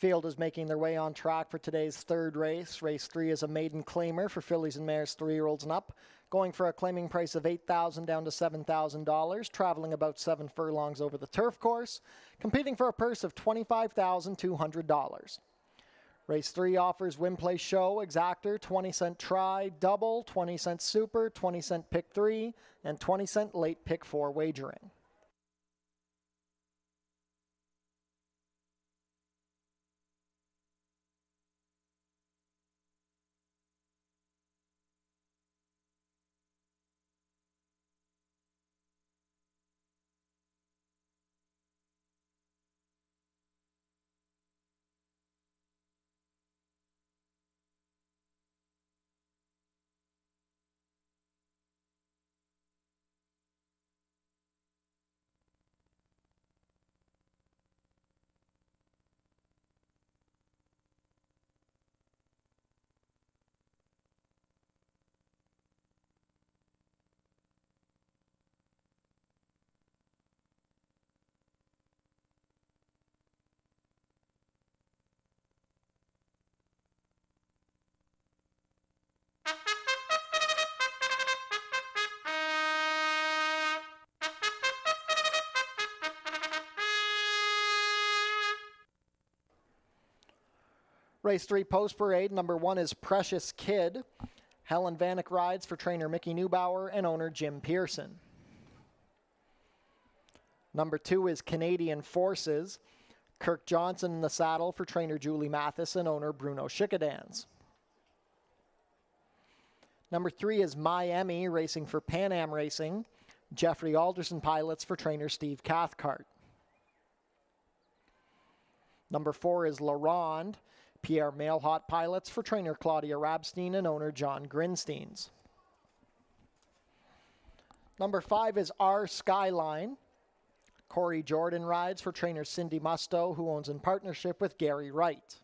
Field is making their way on track for today's third race. Race 3 is a maiden claimer for fillies and mares 3-year-olds and up, going for a claiming price of $8,000 down to $7,000, traveling about 7 furlongs over the turf course, competing for a purse of $25,200. Race 3 offers win, play, show, exactor, 20-cent try, double, 20-cent super, 20-cent pick 3, and 20-cent late pick 4 wagering. Race 3 post parade, number 1 is Precious Kid. Helen Vanek rides for trainer Mickey Neubauer and owner Jim Pearson. Number 2 is Canadian Forces. Kirk Johnson in the saddle for trainer Julie Mathis and owner Bruno Schickadans. Number 3 is Miami, racing for Pan Am Racing. Jeffrey Alderson pilots for trainer Steve Cathcart. Number 4 is La Ronde. Pierre Mailhot pilots for trainer Claudia Rabstein and owner John Grinsteins. Number 5 is R Skyline. Corey Jordan rides for trainer Cindy Musto, who owns in partnership with Gary Wright.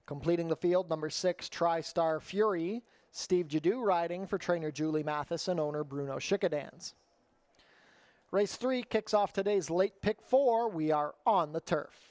Completing the field, number 6, TriStar Fury. Steve Jadu riding for trainer Julie Mathis and owner Bruno Schickadans. Race 3 kicks off today's late pick 4. We are on the turf.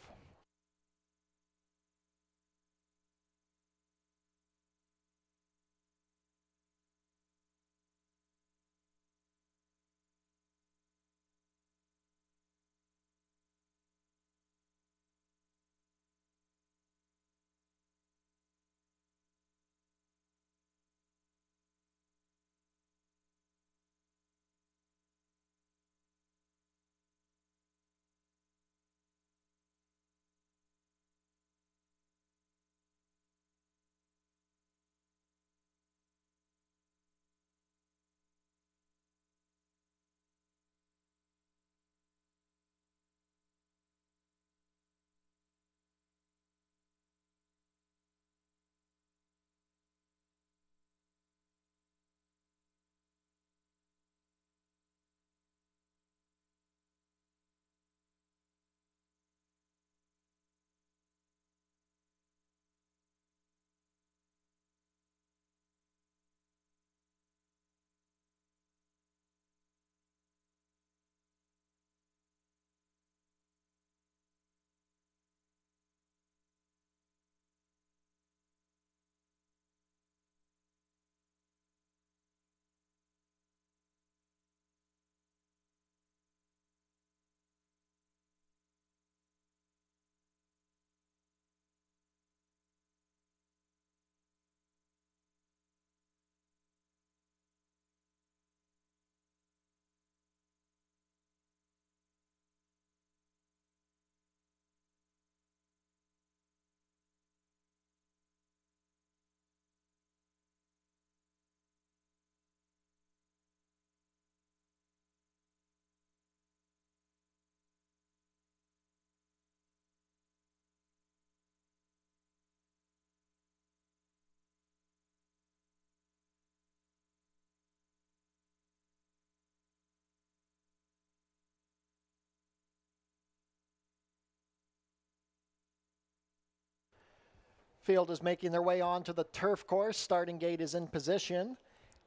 Field is making their way on to the turf course. Starting gate is in position.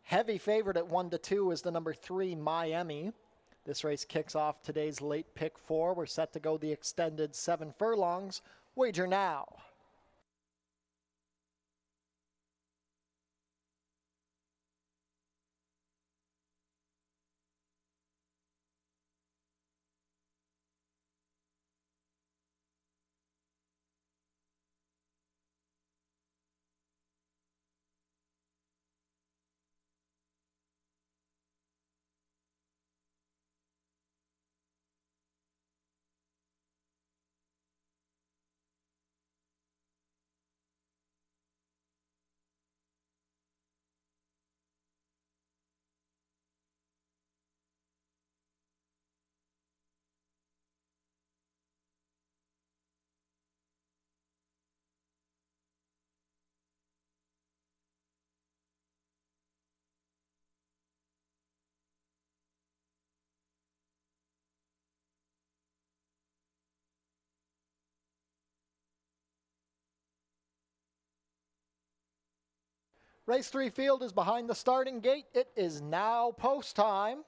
Heavy favorite at 1-2 is the number 3 Miami. This race kicks off today's late pick 4. We're set to go the extended 7 furlongs. Wager now. Race 3 field is behind the starting gate. It is now post time.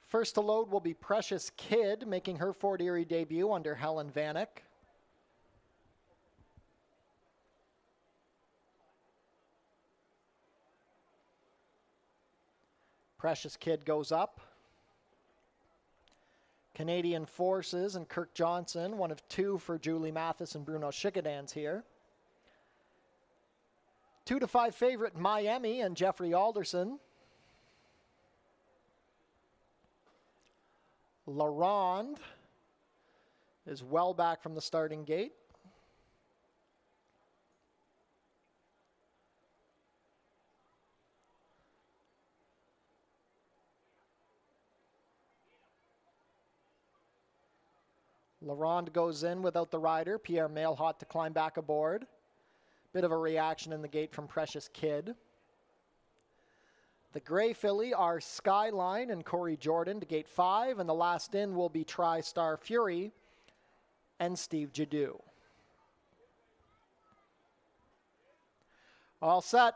First to load will be Precious Kid, making her Fort Erie debut under Helen Vanek. Precious Kid goes up. Canadian Forces and Kirk Johnson, one of 2 for Julie Mathis and Bruno Schickedans here. 2 to 5 favorite Miami and Jeffrey Alderson. LaRonde is well back from the starting gate. LaRonde goes in without the rider. Pierre Mailhot to climb back aboard. Bit of a reaction in the gate from Precious Kid. The gray filly are Skyline and Corey Jordan to gate 5, and the last in will be TriStar Fury and Steve Jadu. All set.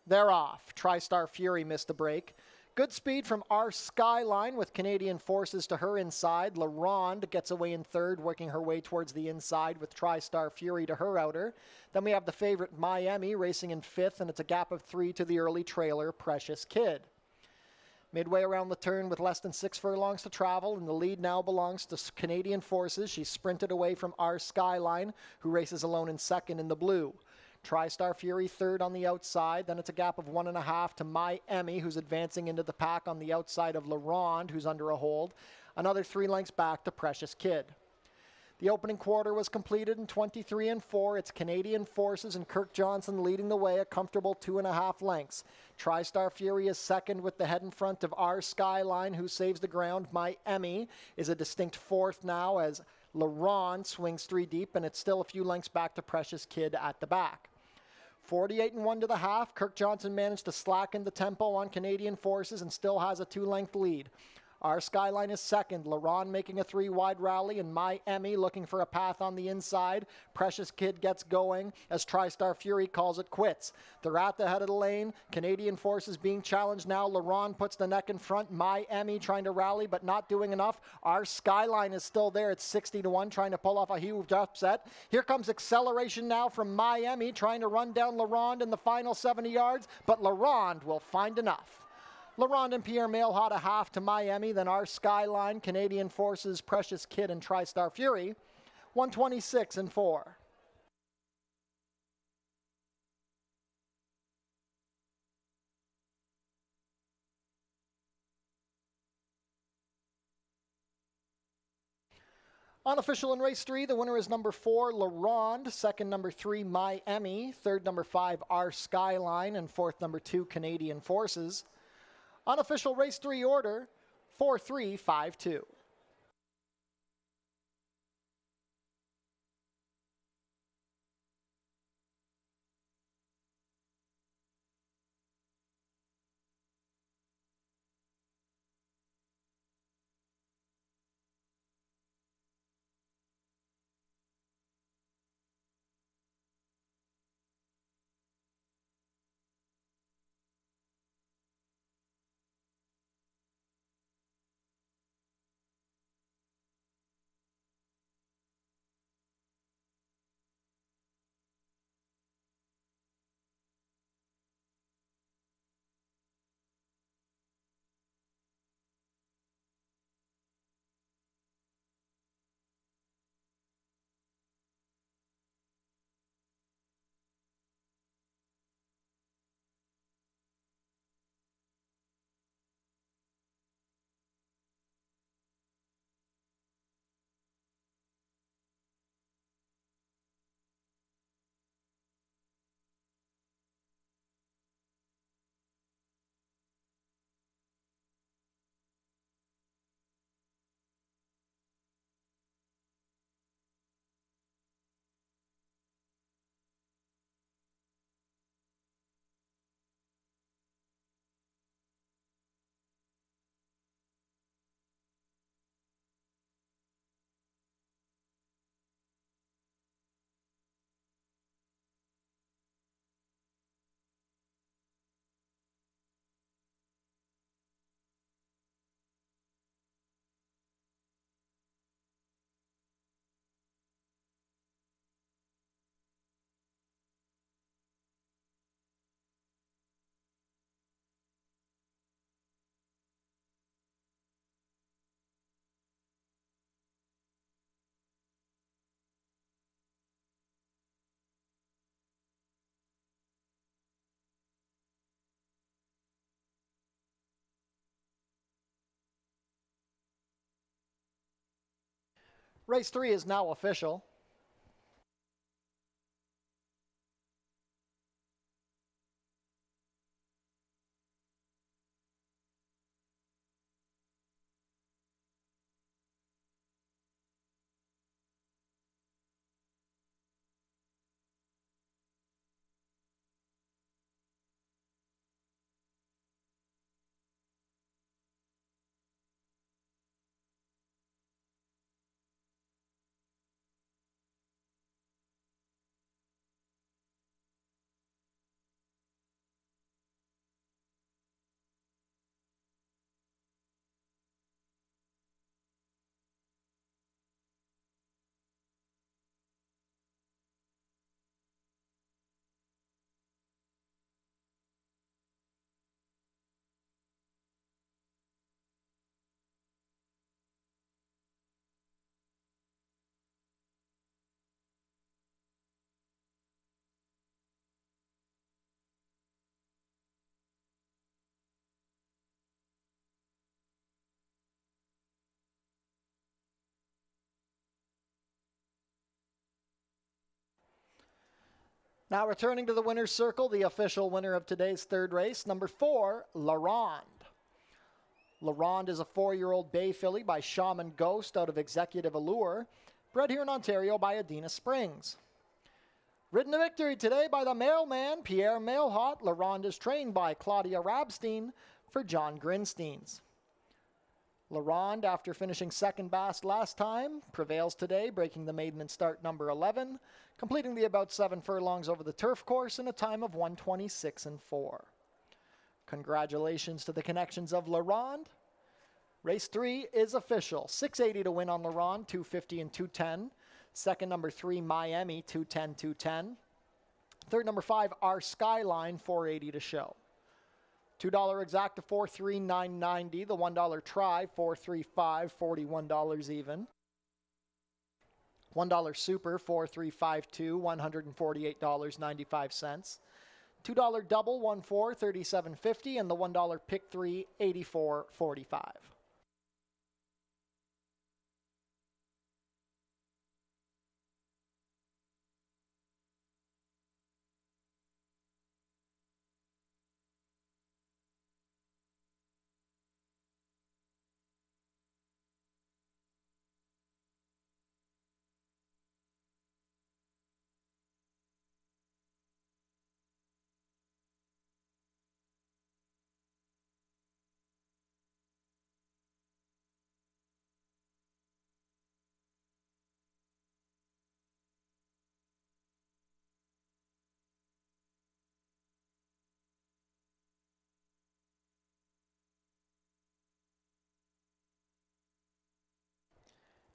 They're off. TriStar Fury missed a break. Good speed from our Skyline with Canadian Forces to her inside. LaRonde gets away in third, working her way towards the inside with TriStar Fury to her outer. Then we have the favorite Miami racing in 5th, and it's a gap of 3 to the early trailer, Precious Kid. Midway around the turn with less than 6 furlongs to travel, and the lead now belongs to Canadian Forces. She sprinted away from our Skyline, who races alone in 2nd in the blue. TriStar Fury 3rd on the outside. Then it's a gap of 1.5 to Miami, who's advancing into the pack on the outside of LaRonde, who's under a hold. Another 3 lengths back to Precious Kid. The opening quarter was completed in 23 and 4. It's Canadian Forces and Kirk Johnson leading the way, a comfortable 2.5 lengths. TriStar Fury is 2nd with the head in front of our Skyline, who saves the ground. Miami is a distinct 4th now as LaRonde swings 3 deep, and it's still a few lengths back to Precious Kid at the back. 48 and 1 to the half. Kirk Johnson managed to slacken the tempo on Canadian Forces and still has a 2-length lead. Our Skyline is 2nd. LaRonde making a 3-wide rally, and Miami looking for a path on the inside. Precious Kid gets going as TriStar Fury calls it quits. They're at the head of the lane. Canadian Forces being challenged now. LaRonde puts the neck in front. Miami trying to rally, but not doing enough. Our Skyline is still there. It's 60 to 1, trying to pull off a huge upset. Here comes acceleration now from Miami, trying to run down LaRonde in the final 70 yards, but LaRonde will find enough. LaRonde and Pierre Mailhot a half to Miami, then our Skyline, Canadian Forces, Precious Kid, and TriStar Fury, 126 and 4. Unofficial in race 3, the winner is number 4, LaRonde, 2nd number 3, Miami, 3rd number 5, our Skyline, and 4th number 2, Canadian Forces. Unofficial race 3 order, 4-3-5-2. Race 3 is now official. Now returning to the winner's circle, the official winner of today's third race, number 4, La Ronde. La Ronde is a 4-year-old bay filly by Shaman Ghost out of Executive Allure, bred here in Ontario by Adina Springs. Ridden to victory today by the mailman, Pierre Mailhot, La Ronde is trained by Claudia Rabstein for John Grinsteins. La Ronde, after finishing second best last time, prevails today, breaking the maiden in start number 11, completing the about 7 furlongs over the turf course in a time of 1:26.4. Congratulations to the connections of La Ronde. Race 3 is official. $6.80 to win on La Ronde, $2.50 and $2.10. Second, number 3, Miami, $2.10, $2.10. Third, number 5, Our Skyline, $4.80 to show. $2 exacta, $439.90. The $1 try, $435, $41 even. $1 super, $435.2, $148.95. $2 double, $1.4, $37.50, and the $1 pick 3, $84.45.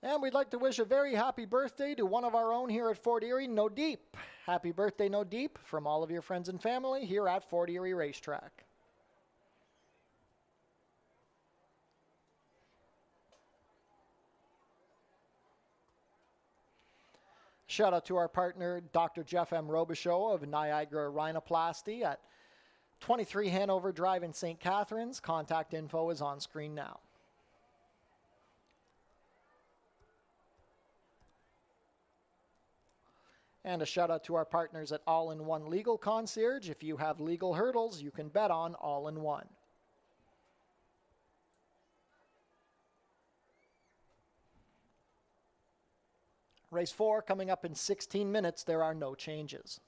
And we'd like to wish a very happy birthday to one of our own here at Fort Erie, No Deep. Happy birthday, No Deep, from all of your friends and family here at Fort Erie Racetrack. Shout out to our partner, Dr. Jeff M. Robichaud of Niagara Rhinoplasty at 23 Hanover Drive in St. Catharines. Contact info is on screen now. And a shout out to our partners at All-in-One Legal Concierge. If you have legal hurdles, you can bet on All-in-One. Race 4 coming up in 16 minutes. There are no changes.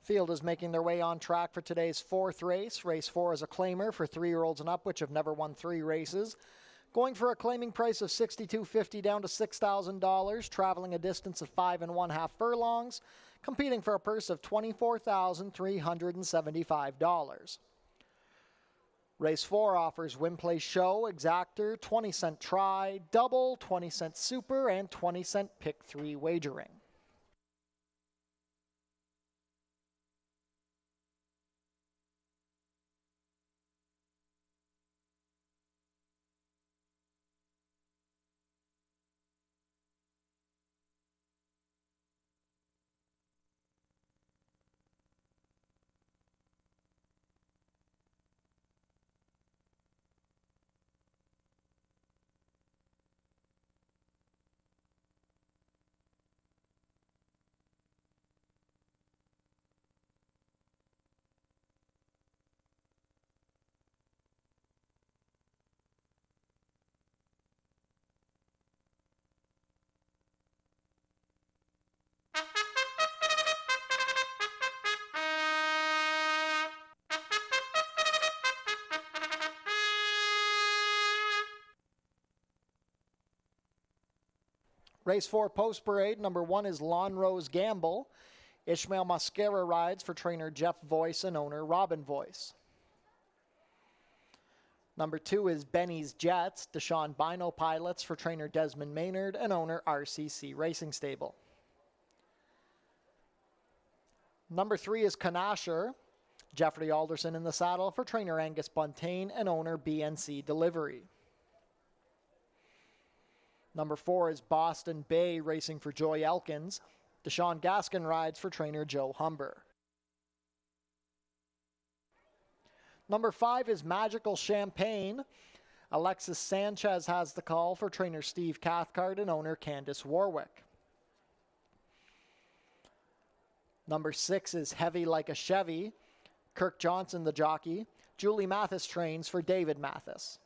Field is making their way on track for today's fourth race. Race 4 is a claimer for 3-year-olds and up, which have never won 3 races. Going for a claiming price of $6,250 down to $6,000, traveling a distance of 5 1/2 furlongs, competing for a purse of $24,375. Race 4 offers win, play, show, exactor, 20-cent try, double, 20-cent super, and 20-cent pick 3 wagering. Race 4 post parade, number 1 is Lawn Rose Gamble. Ishmael Mascara rides for trainer Jeff Voice and owner Robin Voice. Number 2 is Benny's Jets. Deshaun Bino pilots for trainer Desmond Maynard and owner RCC Racing Stable. Number 3 is Canasher. Jeffrey Alderson in the saddle for trainer Angus Buntain and owner BNC Delivery. Number 4 is Boston Bay racing for Joy Elkins. Deshaun Gaskin rides for trainer Joe Humber. Number 5 is Magical Champagne. Alexis Sanchez has the call for trainer Steve Cathcart and owner Candice Warwick. Number 6 is Heavy Like a Chevy. Kirk Johnson, the jockey. Julie Mathis trains for David Mathis.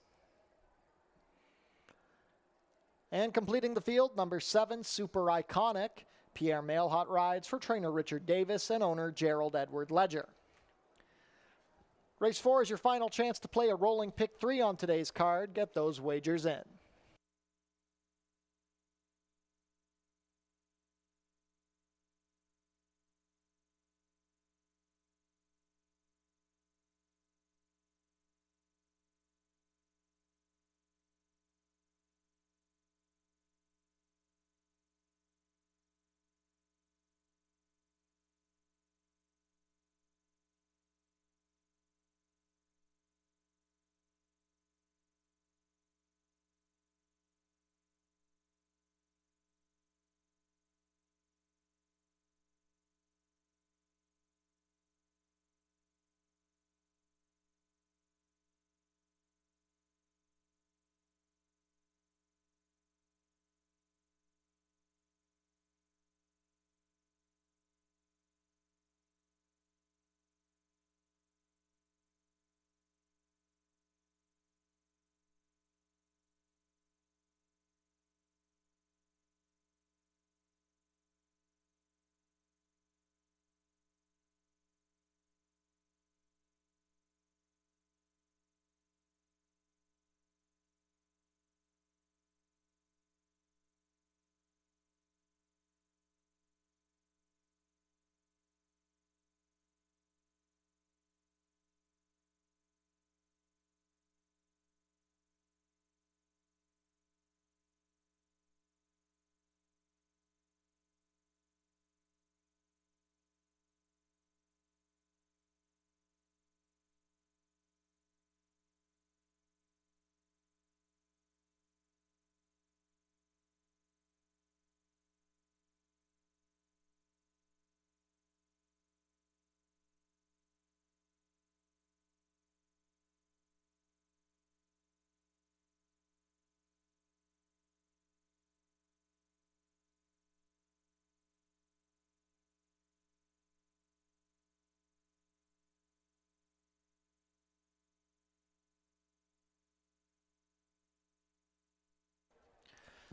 And completing the field, number 7, Super Iconic. Pierre Mailhot rides for trainer Richard Davis and owner Gerald Edward Ledger. Race 4 is your final chance to play a rolling pick 3 on today's card. Get those wagers in.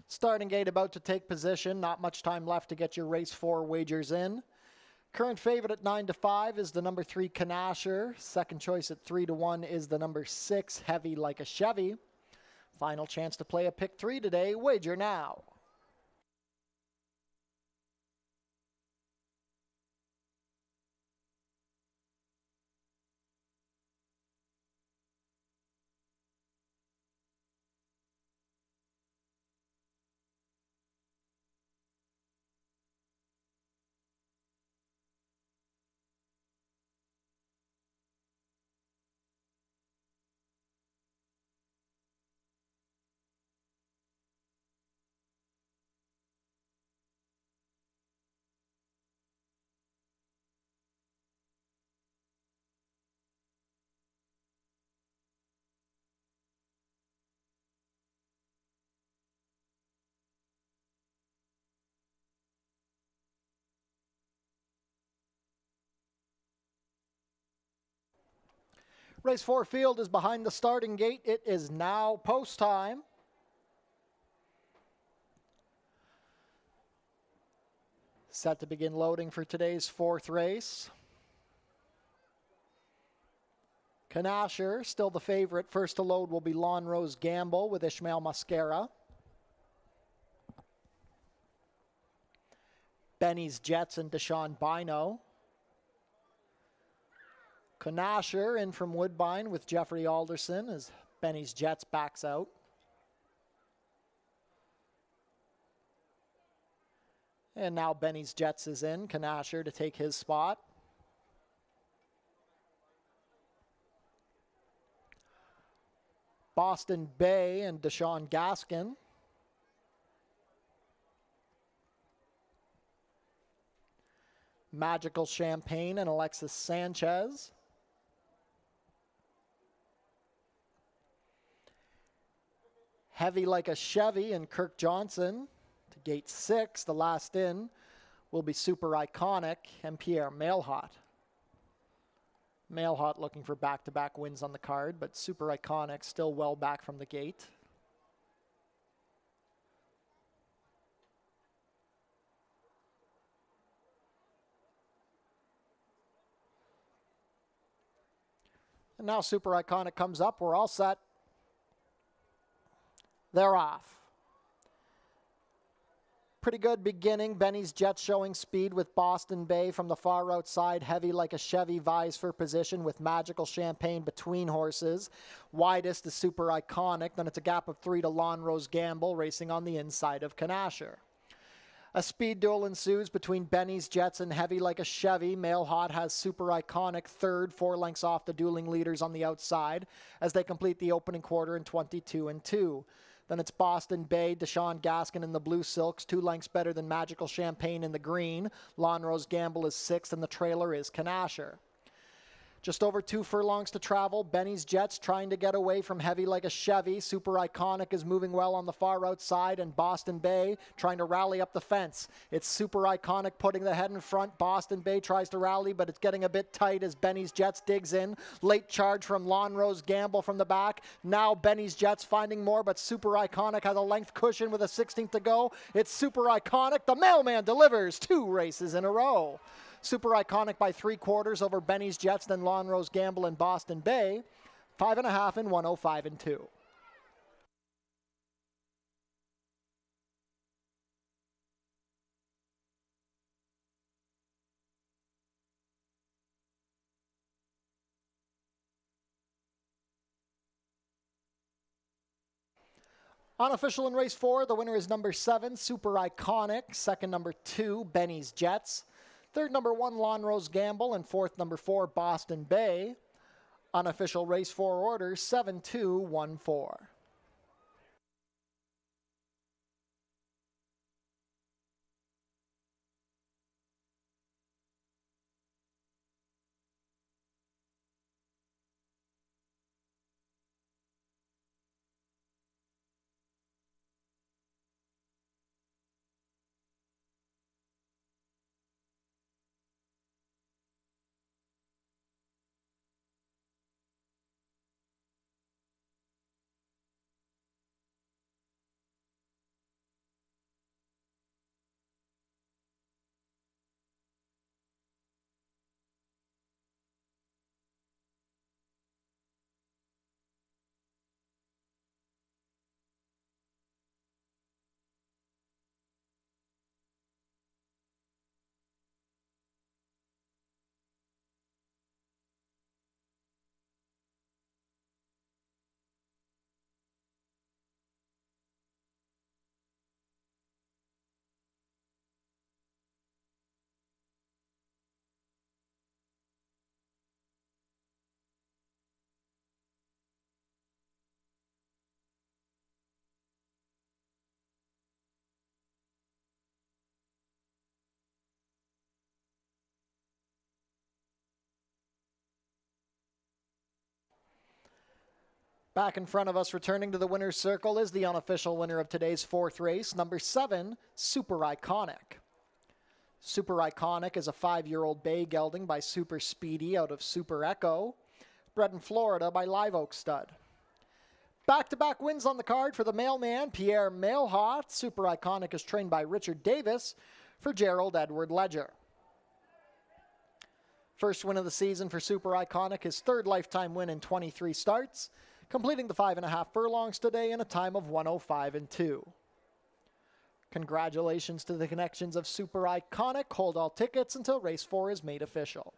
Starting gate about to take position. Not much time left to get your race 4 wagers in. Current favorite at 9-5 is the number 3 Canasher. Second choice at 3-1 is the number 6 Heavy Like a Chevy. Final chance to play a pick 3 today. Wager now. Race 4 field is behind the starting gate. It is now post time. Set to begin loading for today's fourth race. Canasher, still the favorite. First to load will be Lawn Rose Gamble with Ishmael Mascara. Benny's Jets and Deshaun Bino. Canasher in from Woodbine with Jeffrey Alderson as Benny's Jets backs out. And now Benny's Jets is in. Canasher to take his spot. Boston Bay and Deshaun Gaskin. Magical Champagne and Alexis Sanchez. Heavy Like a Chevy and Kirk Johnson. To gate 6, the last in, will be Super Iconic and Pierre Mailhot. Mailhot looking for back-to-back wins on the card, but Super Iconic still well back from the gate. And now Super Iconic comes up. We're all set. They're off. Pretty good beginning. Benny's Jets showing speed with Boston Bay from the far outside. Heavy Like a Chevy vies for position with Magical Champagne between horses. Widest is Super Iconic. Then it's a gap of 3 to Lawn Rose Gamble racing on the inside of Canasher. A speed duel ensues between Benny's Jets and Heavy Like a Chevy. Mailhot has Super Iconic third, 4 lengths off the dueling leaders on the outside as they complete the opening quarter in 22-2. Then it's Boston Bay, Deshaun Gaskin in the blue silks, 2 lengths better than Magical Champagne in the green. Lawn Rose Gamble is 6th, and the trailer is Canasher. Just over 2 furlongs to travel. Benny's Jets trying to get away from Heavy Like a Chevy. Super Iconic is moving well on the far outside, and Boston Bay trying to rally up the fence. It's Super Iconic putting the head in front. Boston Bay tries to rally, but it's getting a bit tight as Benny's Jets digs in. Late charge from Lawn Rose Gamble from the back. Now Benny's Jets finding more, but Super Iconic has a length cushion with a 16th to go. It's Super Iconic. The mailman delivers 2 races in a row. Super Iconic by 3/4 over Benny's Jets, then Lawn Rose Gamble and Boston Bay. 5.5 and 105-2. Unofficial in race 4, the winner is number 7, Super Iconic. Second, number 2, Benny's Jets. Third, number 1, Lawn Rose Gamble. And fourth, number 4, Boston Bay. Unofficial race 4 order, 7-2-1-4. Back in front of us, returning to the winner's circle, is the unofficial winner of today's fourth race, number 7, Super Iconic. Super Iconic is a 5-year-old bay gelding by Super Speedy out of Super Echo, bred in Florida by Live Oak Stud. Back-to-back wins on the card for the mailman, Pierre Mailhot. Super Iconic is trained by Richard Davis for Gerald Edward Ledger. First win of the season for Super Iconic, his third lifetime win in 23 starts, completing the 5.5 furlongs today in a time of 1:05.2. Congratulations to the connections of Super Iconic. Hold all tickets until race 4 is made official.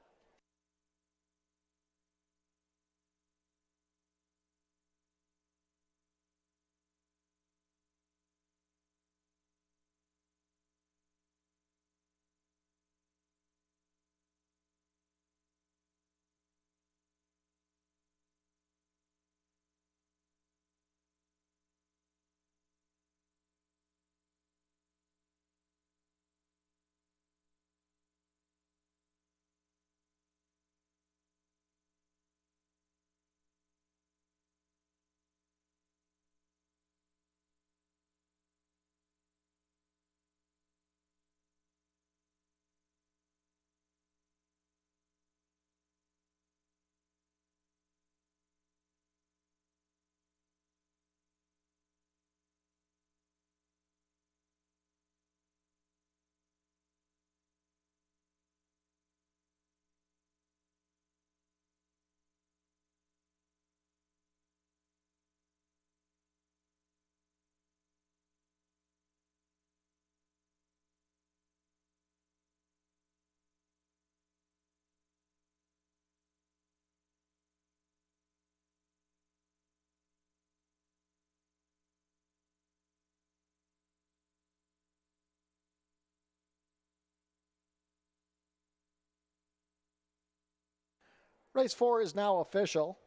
Race 4 is now official.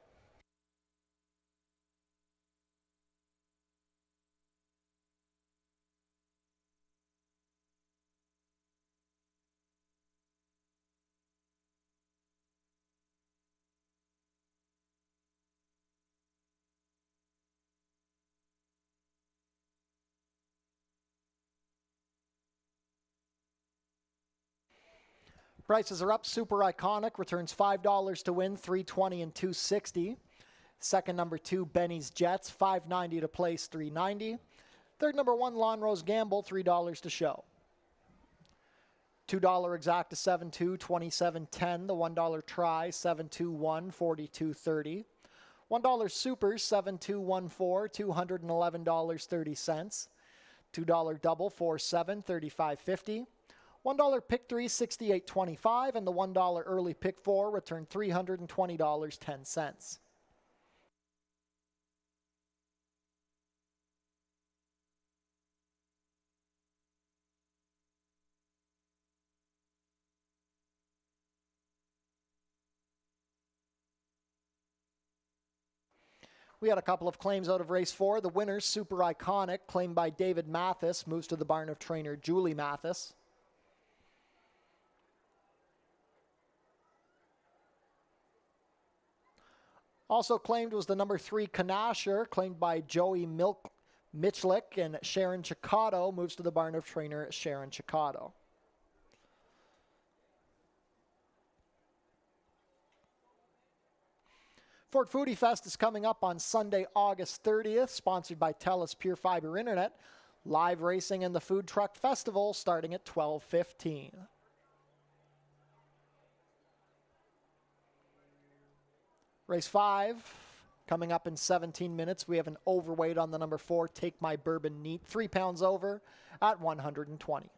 Prices are up. Super Iconic returns $5 to win, $3.20 and $2.60. Second, number 2, Benny's Jets, $5.90 to place, $3.90. Third, number 1, Lawn Rose Gamble, $3 to show. $2 exacta 7-2, 27.10. The $1 try, 7-2-1, 42.30. $1 super, 7-2-1-4, $211.30. $2 double, 4-7, 35.50. $1 pick 3, 68.25, and the $1 early pick 4 returned $320.10. We had a couple of claims out of race 4. The winner, Super Iconic, claimed by David Mathis, moves to the barn of trainer Julie Mathis. Also claimed was the number 3, Kanasher, claimed by Joey Michlik, and Sharon Chicotto moves to the barn of trainer Sharon Chicotto. Fort Foodie Fest is coming up on Sunday, August 30th, sponsored by TELUS Pure Fiber Internet. Live racing and the Food Truck Festival starting at 12:15. Race 5 coming up in 17 minutes. We have an overweight on the number 4, Take My Bourbon Neat, 3 pounds over at 120.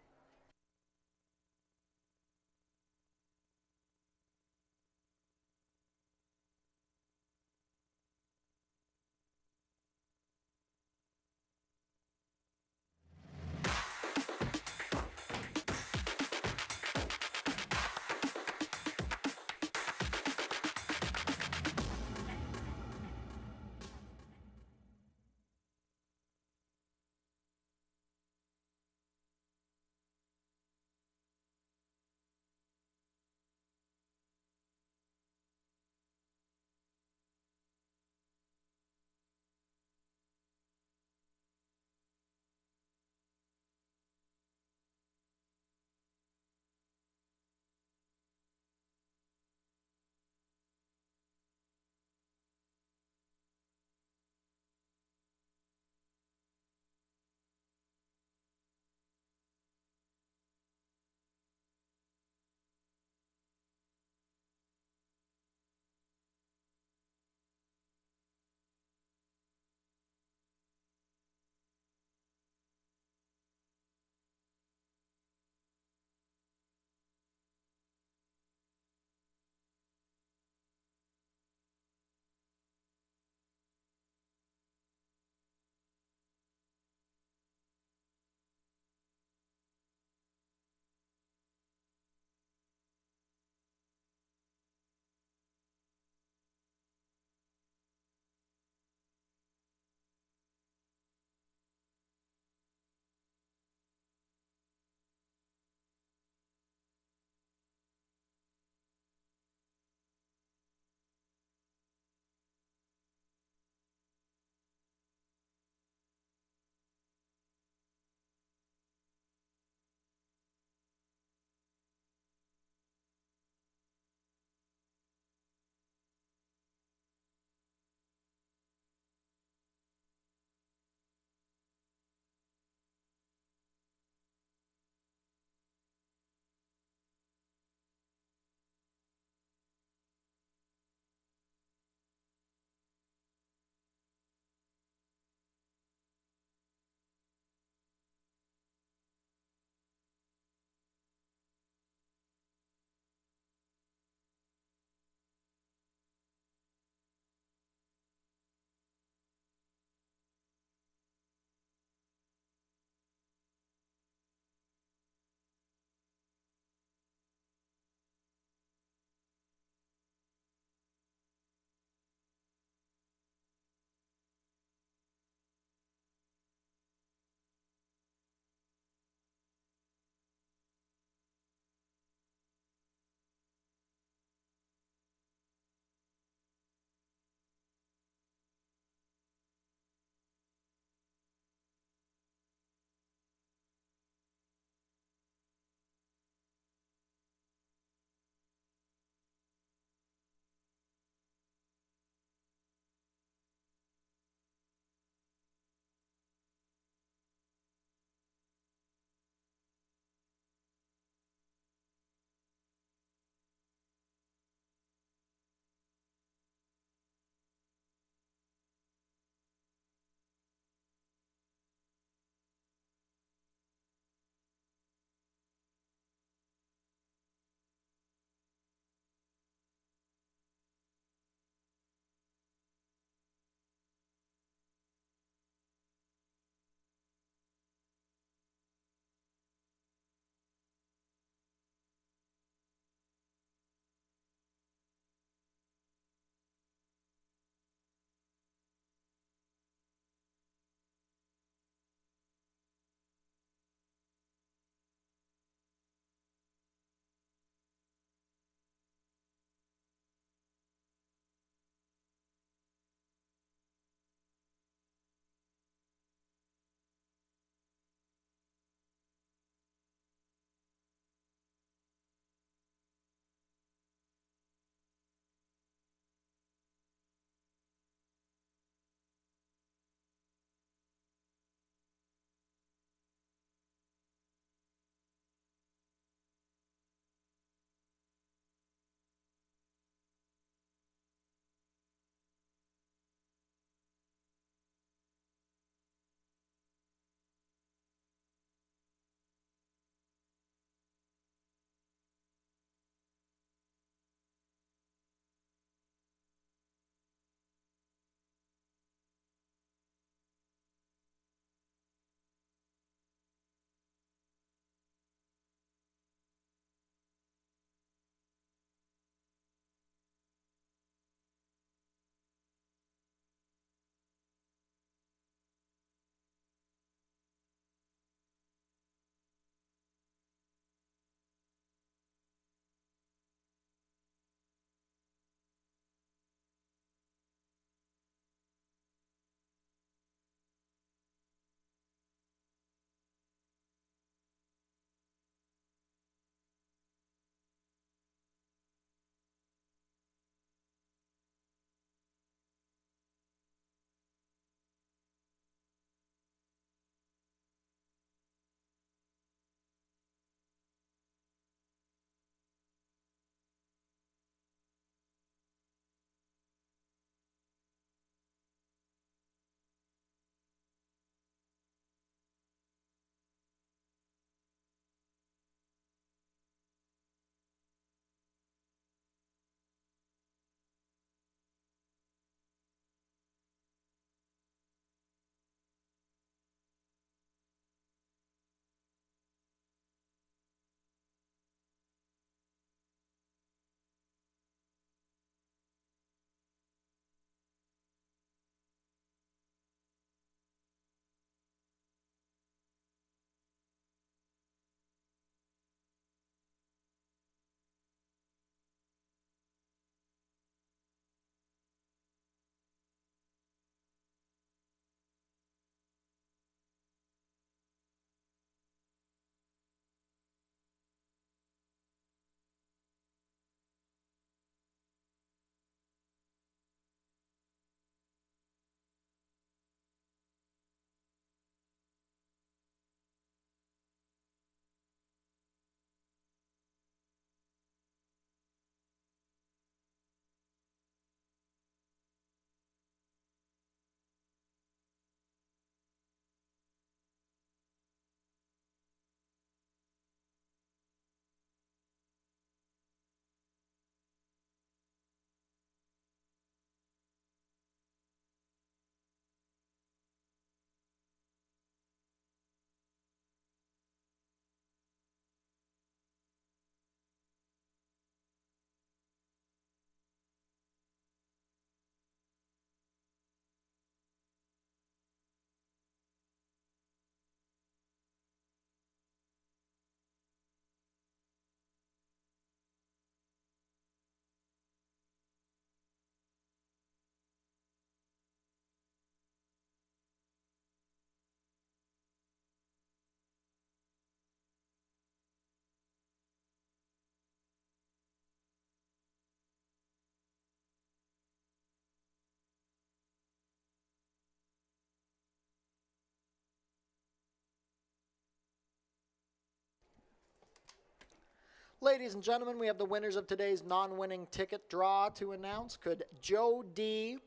Ladies and gentlemen, we have the winners of today's non-winning ticket draw to announce. Could Joe D.,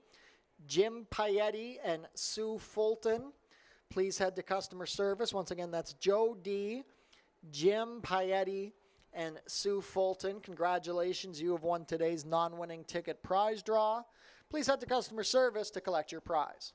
Jim Payetti, and Sue Fulton please head to customer service? Once again, that's Joe D., Jim Payetti, and Sue Fulton. Congratulations, you have won today's non-winning ticket prize draw. Please head to customer service to collect your prize.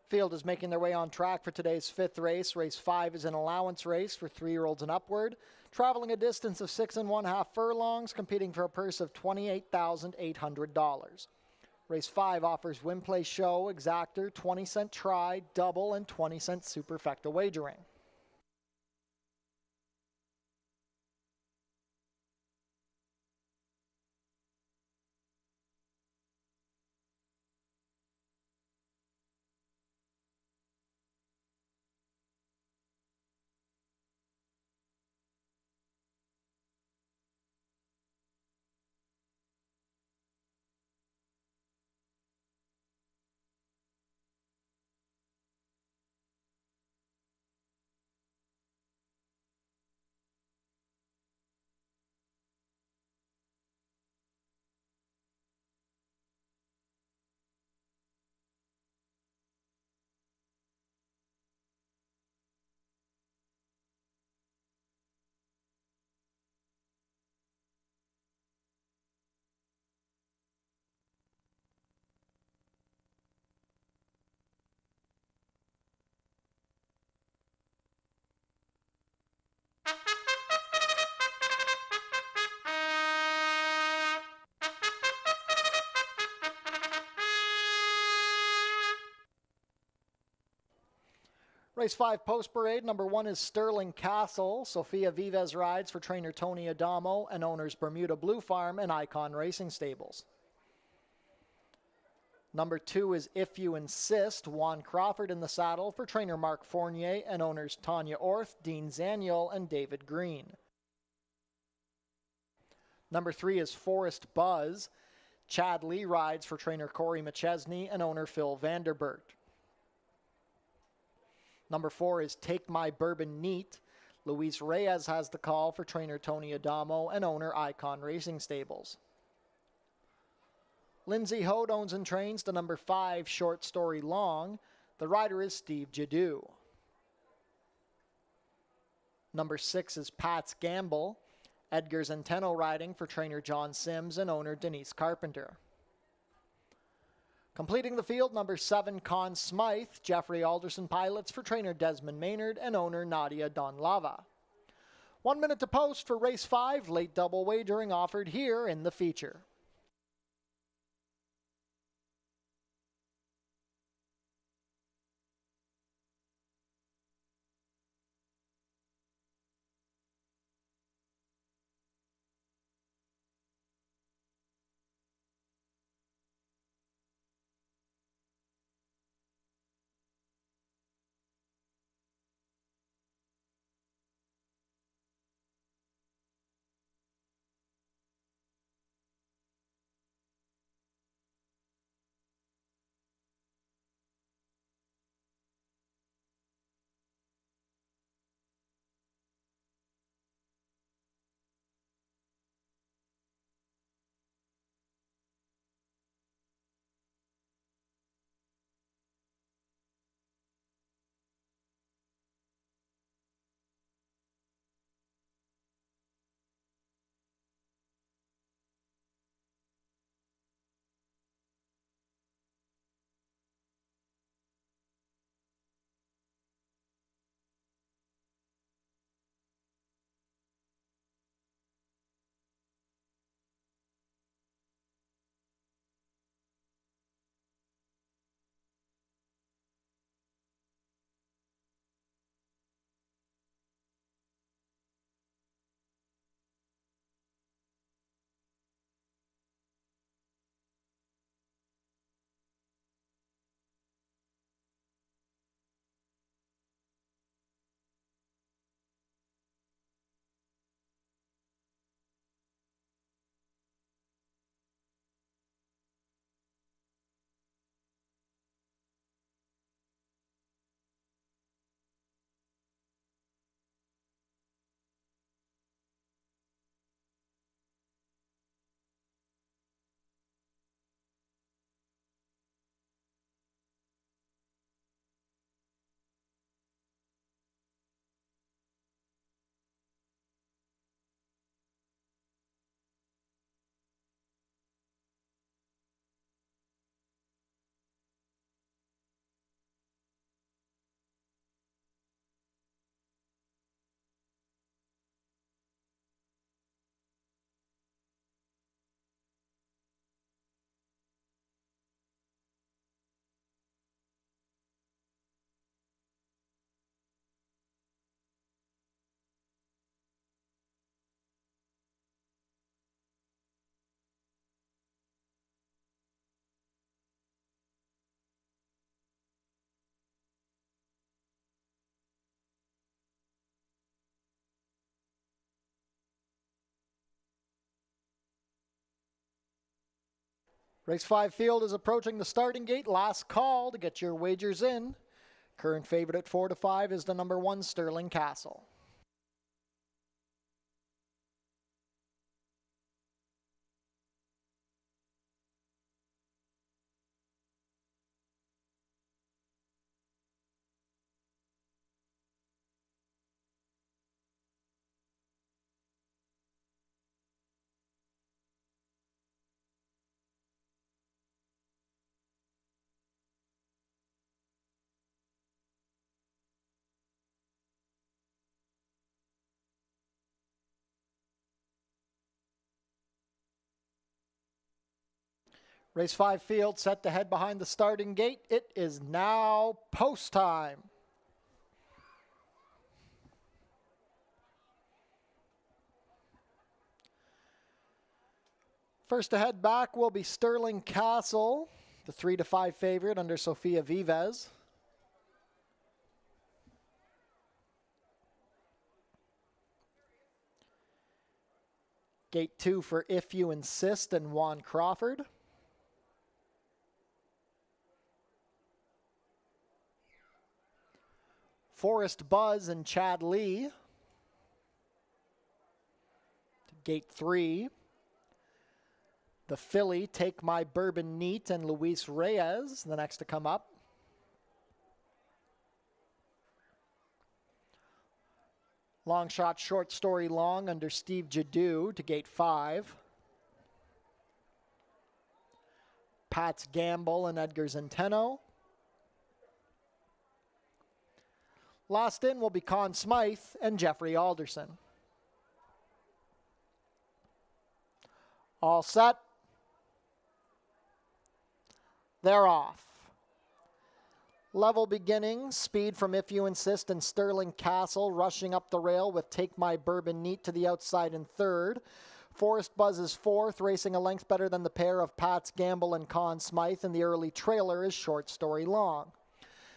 Field is making their way on track for today's fifth race. Race 5 is an allowance race for 3-year-olds and upward, traveling a distance of 6 1/2 furlongs, competing for a purse of $28,800. Race 5 offers win, play, show, exactor, 20-cent try, double, and 20-cent superfecta wagering. Race 5 Post Parade, number 1 is Sterling Castle. Sofia Vives rides for trainer Tony Adamo and owners Bermuda Blue Farm and Icon Racing Stables. Number 2 is If You Insist, Juan Crawford in the saddle for trainer Mark Fournier and owners Tanya Orth, Dean Zaniel, and David Green. Number 3 is Forest Buzz. Chad Lee rides for trainer Corey McChesney and owner Phil Vanderbert. Number 4 is Take My Bourbon Neat. Luis Reyes has the call for trainer Tony Adamo and owner Icon Racing Stables. Lindsay Hode owns and trains the number 5 Short Story Long. The rider is Steve Jadu. Number 6 is Pat's Gamble. Edgar Zenteno riding for trainer John Sims and owner Denise Carpenter. Completing the field, number 7, Conn Smythe. Jeffrey Alderson pilots for trainer Desmond Maynard and owner Nadia Donlava. 1 minute to post for race 5, late double wagering offered here in the feature. Race 5 field is approaching the starting gate. Last call to get your wagers in. Current favorite at 4 to 5 is the number 1 Sterling Castle. Race 5 field set to head behind the starting gate. It is now post time. First to head back will be Sterling Castle, the 3-5 favorite under Sofia Vives. Gate 2 for If You Insist and Juan Crawford. Forest Buzz and Chad Lee. Gate 3. The filly, Take My Bourbon Neat, and Luis Reyes, the next to come up. Long Shot Short Story Long under Steve Jadu to gate 5. Pat's Gamble and Edgar Zenteno. Last in will be Conn Smythe and Jeffrey Alderson. All set. They're off. Level beginning, speed from If You Insist and Sterling Castle rushing up the rail with Take My Bourbon Neat to the outside in third. Forest Buzz is fourth, racing a length better than the pair of Pat's Gamble and Conn Smythe, and the early trailer is Short Story Long.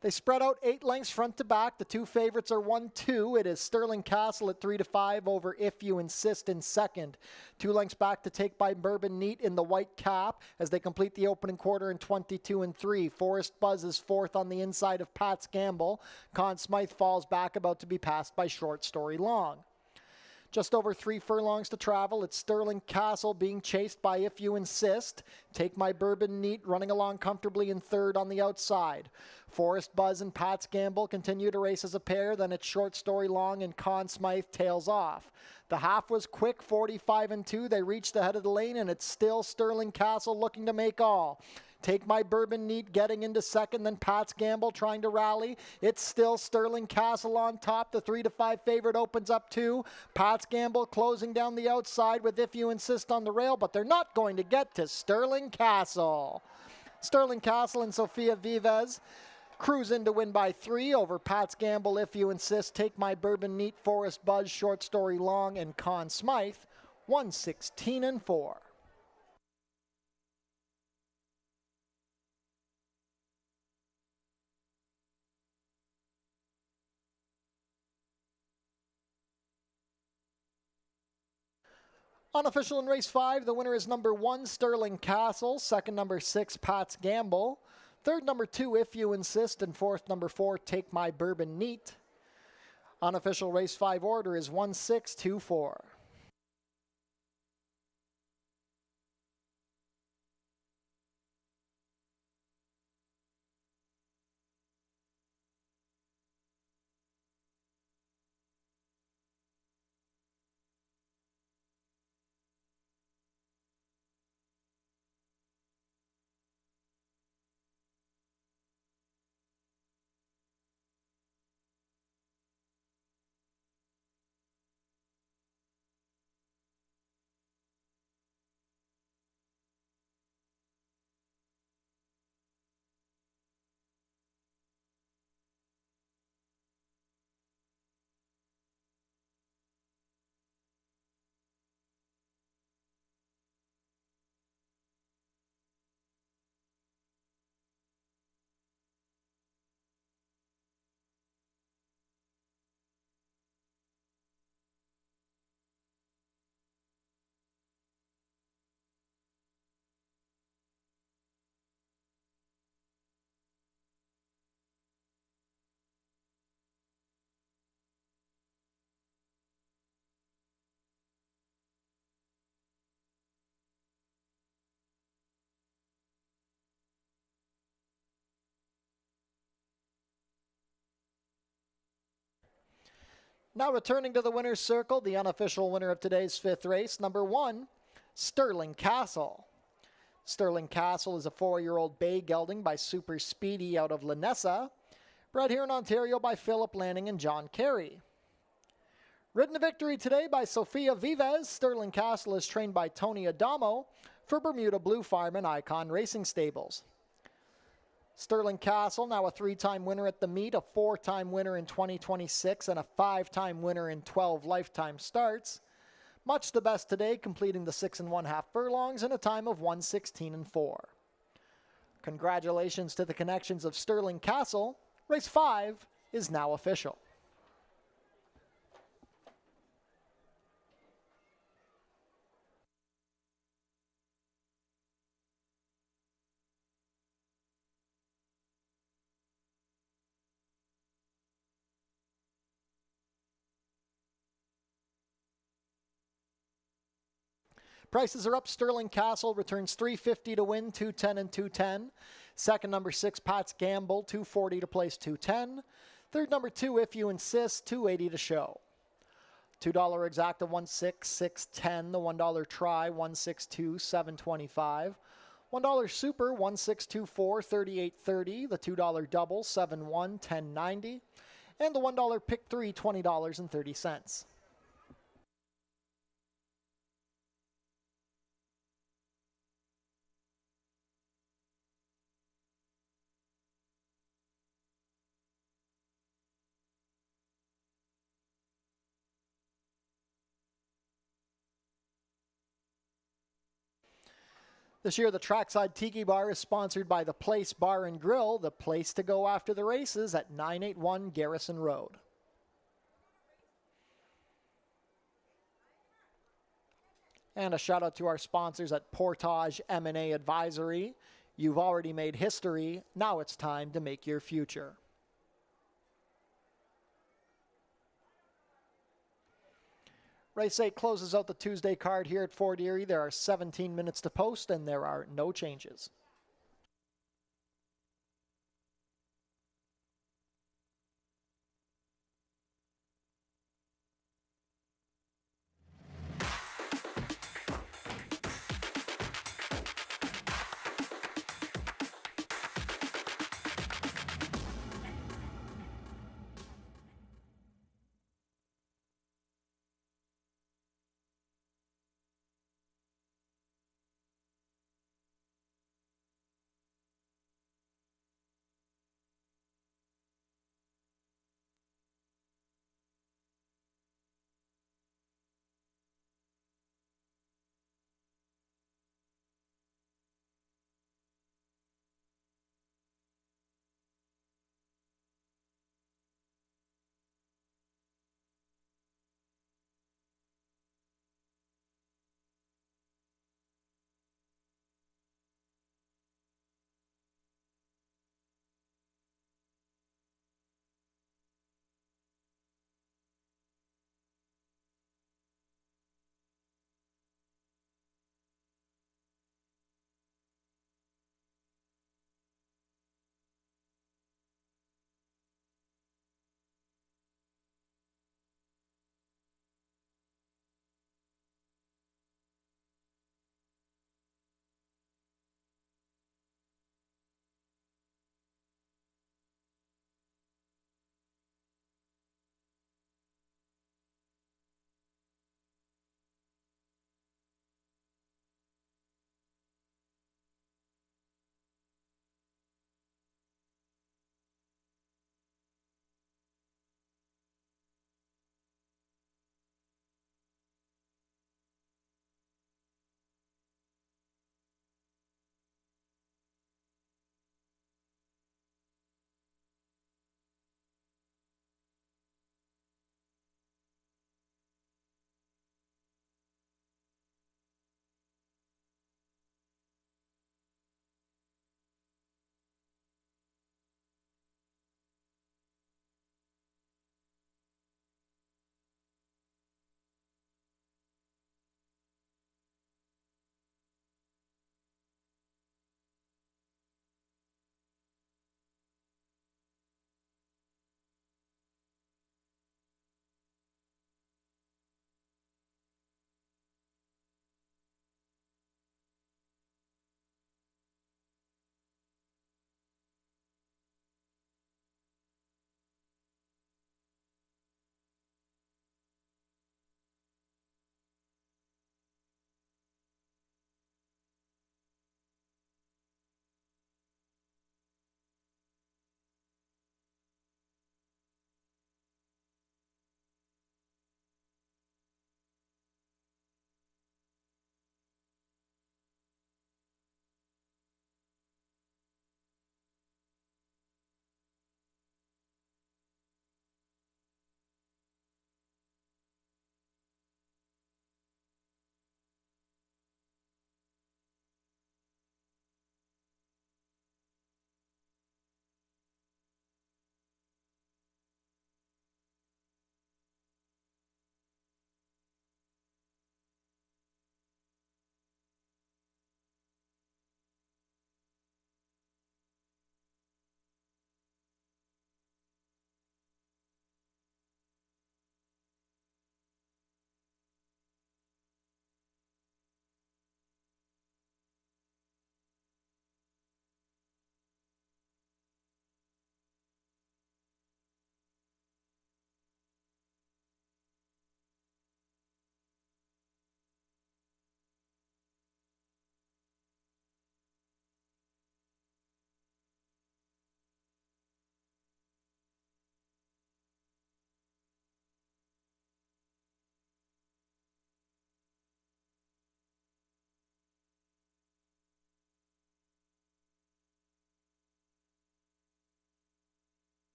They spread out 8 lengths front to back. The two favorites are 1-2. It is Sterling Castle at 3-5 over If You Insist in second. 2 lengths back to Take My Bourbon Neat in the white cap as they complete the opening quarter in 22-3. Forest Buzz is fourth on the inside of Pat's Gamble. Conn Smythe falls back, about to be passed by Short Story Long. Just over 3 furlongs to travel. It's Sterling Castle being chased by If You Insist. Take My Bourbon Neat running along comfortably in third on the outside. Forest Buzz and Pat's Gamble continue to race as a pair. Then it's Short Story Long and Conn Smythe tails off. The half was quick, 45-2. They reached the head of the lane, and it's still Sterling Castle looking to make all. Take My Bourbon Neat getting into second, then Pat's Gamble trying to rally. It's still Sterling Castle on top. The 3-5 favorite opens up 2. Pat's Gamble closing down the outside with If You Insist on the rail, but they're not going to get to Sterling Castle. Sterling Castle and Sofia Vives cruise in to win by 3 over Pat's Gamble, If You Insist, Take My Bourbon Neat, Forest Buzz, Short Story Long, and Conn Smythe, 116-4. Unofficial in race 5, the winner is number 1, Sterling Castle. Second, number 6, Pat's Gamble. Third, number 2, If You Insist. And fourth, number 4, Take My Bourbon Neat. Unofficial race 5 order is 1-6-2-4. Now returning to the winner's circle, the unofficial winner of today's 5th race, number 1, Sterling Castle. Sterling Castle is a 4-year-old bay gelding by Super Speedy out of Lanessa, bred here in Ontario by Philip Lanning and John Carey. Ridden to victory today by Sofia Vives, Sterling Castle is trained by Tony Adamo for Bermuda Blue Farm and Icon Racing Stables. Sterling Castle, now a 3-time winner at the meet, a 4-time winner in 2026, and a 5-time winner in 12 lifetime starts. Much the best today, completing the 6 1/2 furlongs in a time of 1:16.4. Congratulations to the connections of Sterling Castle. Race 5 is now official. Prices are up. Sterling Castle returns $350 to win, $210 and $210. Second, number 6, Pat's Gamble, $240 to place, $210. Third, number 2, If You Insist, $280 to show. $2 exacta, $166.10. The $1 try, $162.725. $1 super, $162.4, $38.30. The $2 double, $71, $10.90. And the $1 pick 3, $20.30. This year, the Trackside Tiki Bar is sponsored by The Place Bar and Grill, the place to go after the races at 981 Garrison Road. And a shout out to our sponsors at Portage M&A Advisory. You've already made history. Now it's time to make your future. Race 8 closes out the Tuesday card here at Fort Erie. There are 17 minutes to post, and there are no changes.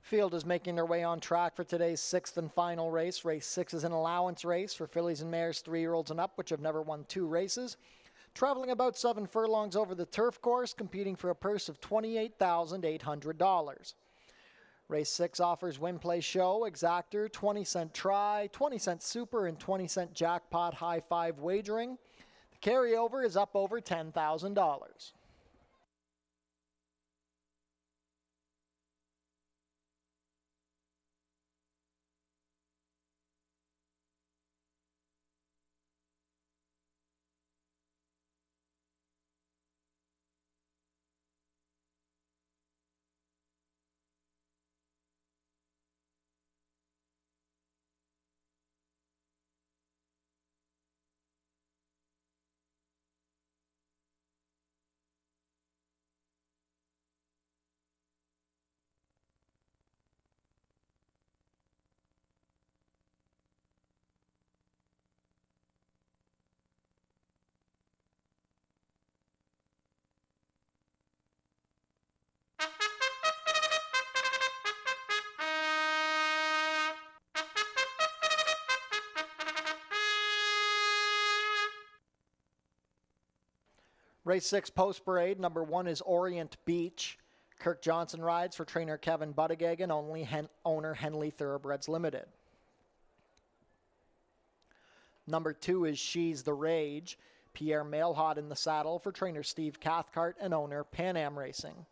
Field is making their way on track for today's sixth and final race. Race 6 is an allowance race for fillies and mares 3-year-olds and up, which have never won 2 races. Traveling about 7 furlongs over the turf course, competing for a purse of $28,800. Race 6 offers win, play, show, exactor, 20-cent try, 20-cent super, and 20-cent jackpot high five wagering. The carryover is up over $10,000. Race 6 post parade, number 1 is Orient Beach. Kirk Johnson rides for trainer Kevin Buttigieg, owner Henley Thoroughbreds Limited. Number 2 is She's the Rage. Pierre Mailhot in the saddle for trainer Steve Cathcart and owner Pan Am Racing.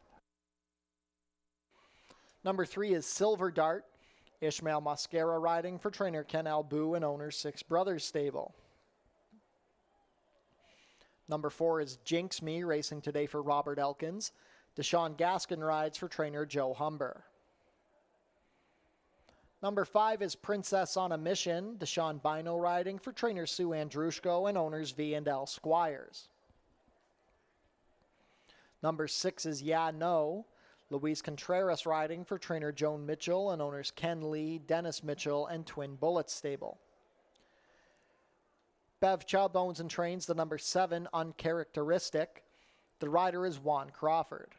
Number 3 is Silver Dart. Ishmael Mascara riding for trainer Ken Albu and owner Six Brothers Stable. Number 4 is Jinx Me, racing today for Robert Elkins. Deshaun Gaskin rides for trainer Joe Humber. Number 5 is Princess on a Mission. Deshaun Bino riding for trainer Sue Andrushko and owners V&L Squires. Number 6 is Yeah No. Luis Contreras riding for trainer Joan Mitchell and owners Ken Lee, Dennis Mitchell, and Twin Bullets Stable. Bev Chubb owns and trains the number 7 Uncharacteristic. The rider is Juan Crawford.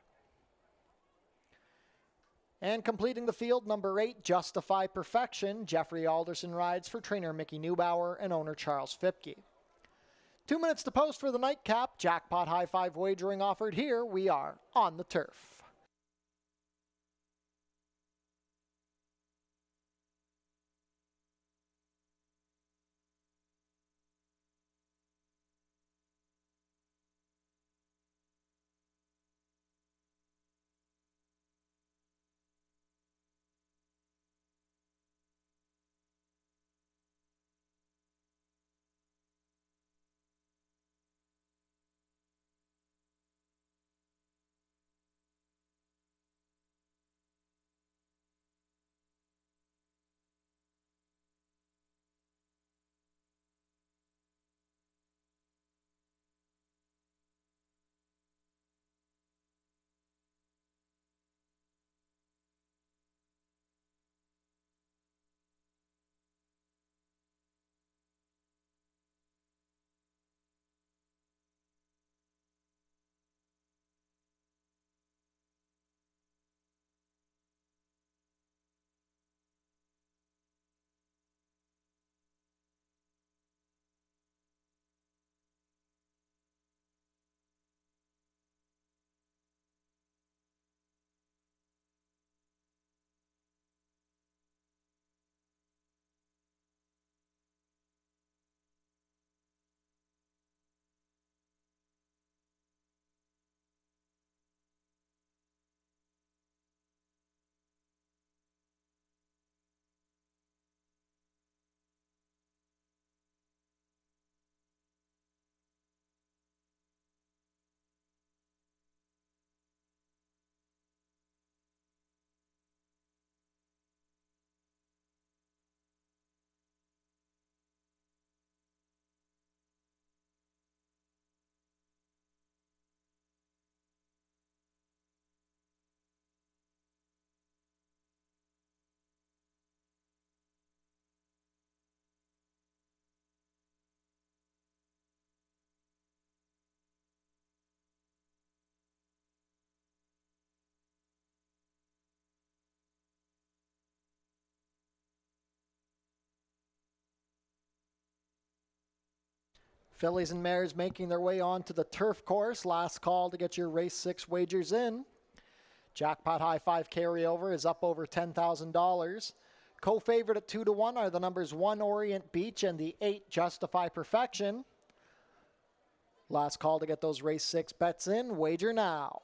And completing the field, number 8 Justify Perfection. Jeffrey Alderson rides for trainer Mickey Neubauer and owner Charles Fipke. 2 minutes to post for the nightcap. Jackpot high five wagering offered here. We are on the turf. Fillies and mares making their way onto the turf course. Last call to get your race 6 wagers in. Jackpot High 5 carryover is up over $10,000. Co-favorite at 2-1 are the numbers 1 Orient Beach and the 8 Justify Perfection. Last call to get those race 6 bets in. Wager now.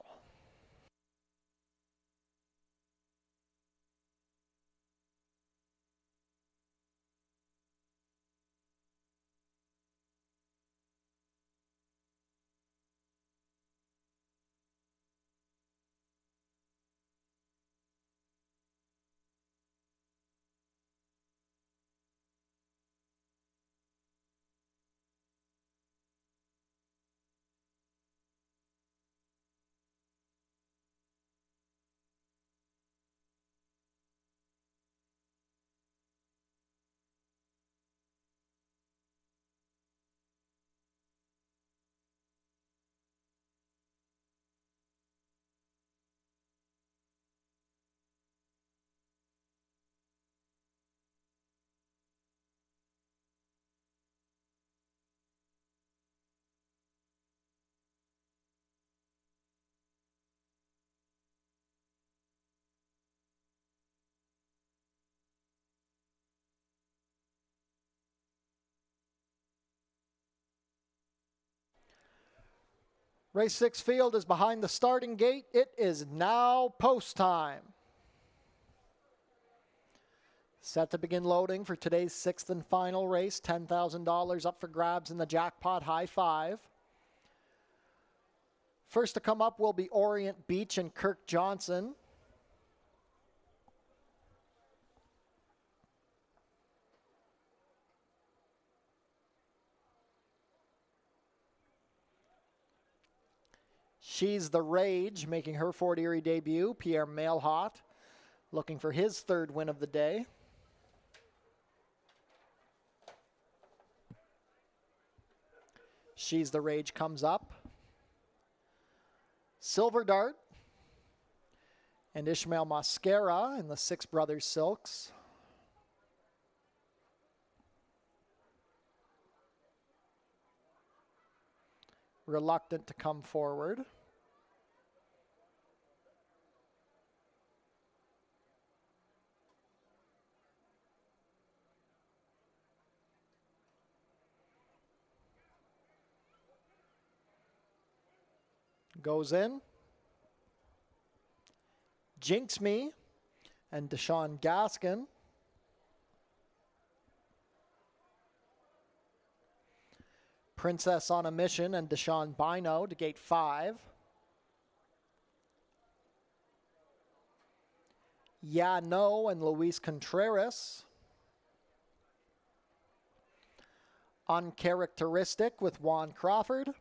Race 6 field is behind the starting gate. It is now post time. Set to begin loading for today's 6th and final race. $10,000 up for grabs in the Jackpot High 5. First to come up will be Orient Beach and Kirk Johnson. She's the Rage, making her Fort Erie debut. Pierre Mailhot, looking for his 3rd win of the day. She's the Rage comes up. Silver Dart and Ishmael Mascara in the Six Brothers Silks. Reluctant to come forward. Goes in. Jinx Me and Deshaun Gaskin. Princess on a Mission and Deshaun Bino to gate 5. Yeah No and Luis Contreras. Uncharacteristic with Juan Crawford.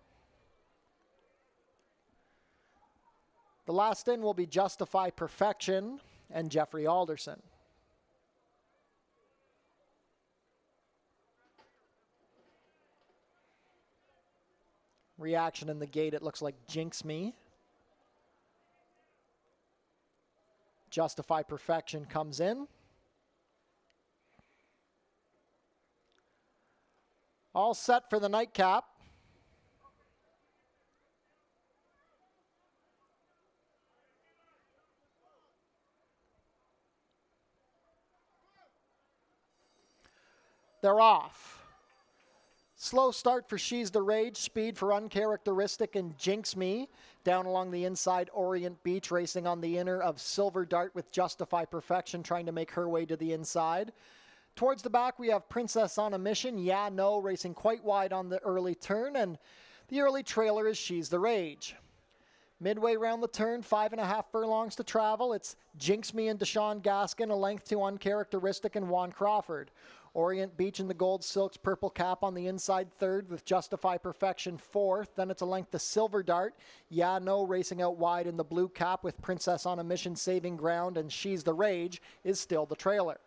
The last in will be Justify Perfection and Jeffrey Alderson. Reaction in the gate, it looks like Jinx Me. Justify Perfection comes in. All set for the nightcap. They're off. Slow start for She's the Rage, speed for Uncharacteristic and Jinx Me. Down along the inside, Orient Beach racing on the inner of Silver Dart with Justify Perfection trying to make her way to the inside. Towards the back, we have Princess on a Mission, Yeah No, racing quite wide on the early turn, and the early trailer is She's the Rage. Midway around the turn, 5.5 furlongs to travel. It's Jinx Me and Deshaun Gaskin, a length to Uncharacteristic and Juan Crawford. Orient Beach in the gold silks, purple cap on the inside 3rd with Justify Perfection 4th. Then it's a length to Silver Dart. Yeah No racing out wide in the blue cap with Princess on a Mission saving ground, and She's the Rage is still the trailer.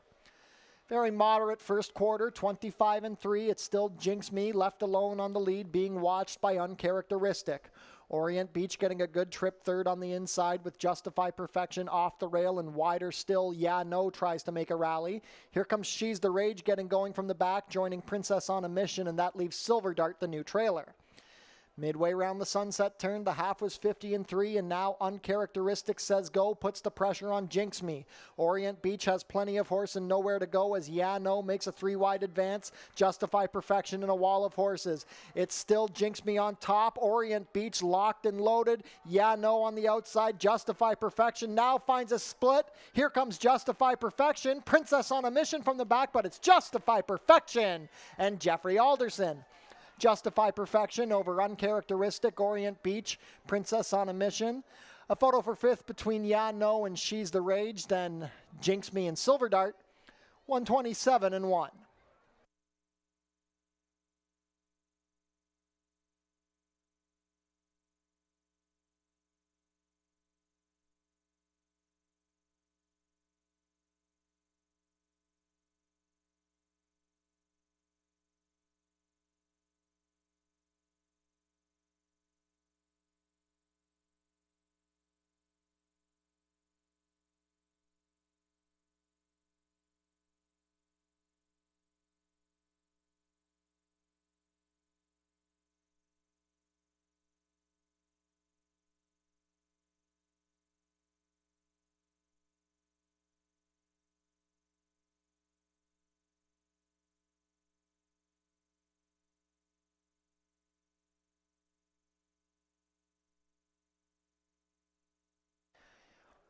Very moderate first quarter, 25-3. It's still Jinx Me left alone on the lead, being watched by Uncharacteristic. Orient Beach getting a good trip third on the inside with Justify Perfection off the rail, and wider still, Yeah No tries to make a rally. Here comes She's the Rage getting going from the back, joining Princess on a Mission, and that leaves Silver Dart, the new trailer. Midway round the sunset turn, the half was 50-3, and now Uncharacteristic Says Go puts the pressure on Jinx Me. Orient Beach has plenty of horse and nowhere to go as Yeah No makes a 3-wide advance. Justify Perfection in a wall of horses. It's still Jinx Me on top. Orient Beach locked and loaded. Yeah No on the outside. Justify Perfection now finds a split. Here comes Justify Perfection. Princess on a Mission from the back, but it's Justify Perfection and Jeffrey Alderson. Justify Perfection over Uncharacteristic, Orient Beach, Princess on a Mission. A photo for fifth between Yeah No and She's the Rage, then Jinx Me and Silver Dart, 127-1.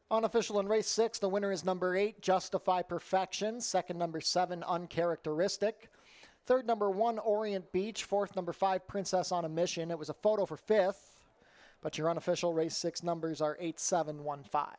Unofficial in race 6, the winner is number 8, Justify Perfection. Second, number 7, Uncharacteristic. Third, number 1, Orient Beach. Fourth, number 5, Princess on a Mission. It was a photo for fifth, but your unofficial race 6 numbers are 8, 7, 1, 5.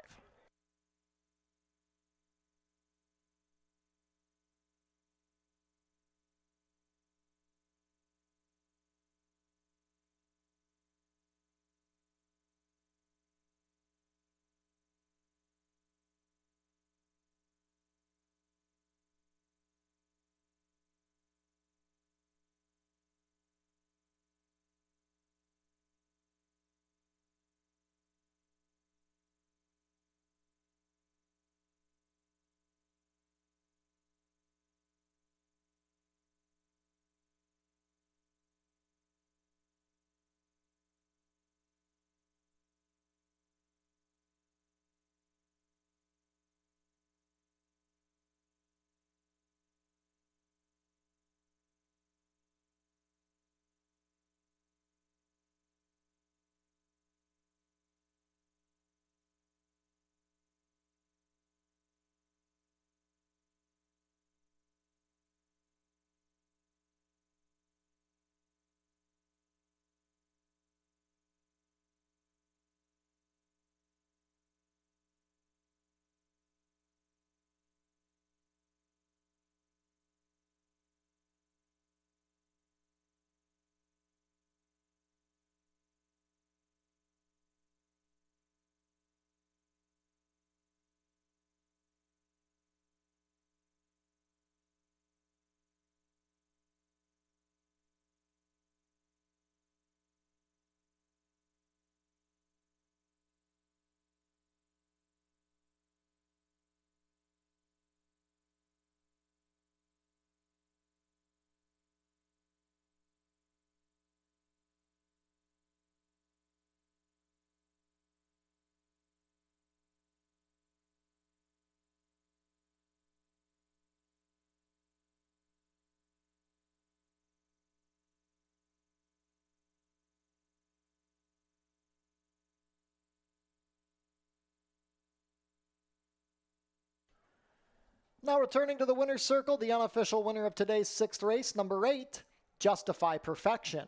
Now returning to the winner's circle, the unofficial winner of today's 6th race, number 8, Justify Perfection.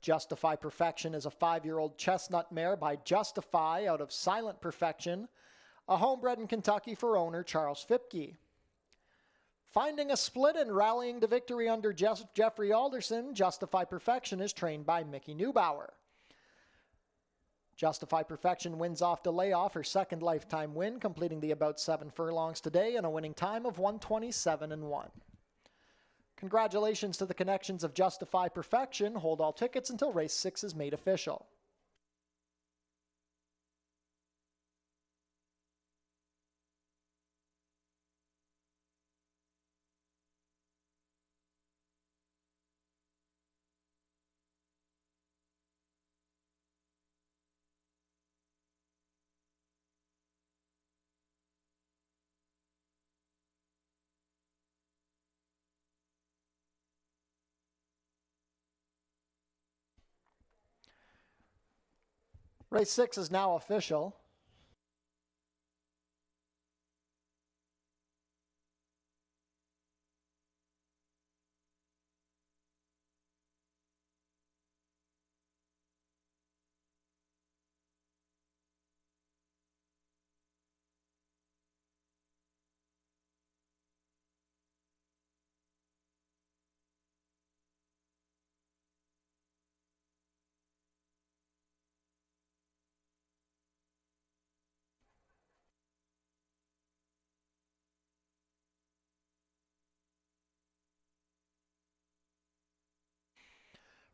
Justify Perfection is a 5-year-old chestnut mare by Justify out of Silent Perfection, a homebred in Kentucky for owner Charles Fipke. Finding a split and rallying to victory under Jeffrey Alderson, Justify Perfection is trained by Mickey Neubauer. Justify Perfection wins off the layoff, her second lifetime win, completing the about 7 furlongs today and a winning time of 127-1. Congratulations to the connections of Justify Perfection. Hold all tickets until race 6 is made official. Race 6 is now official.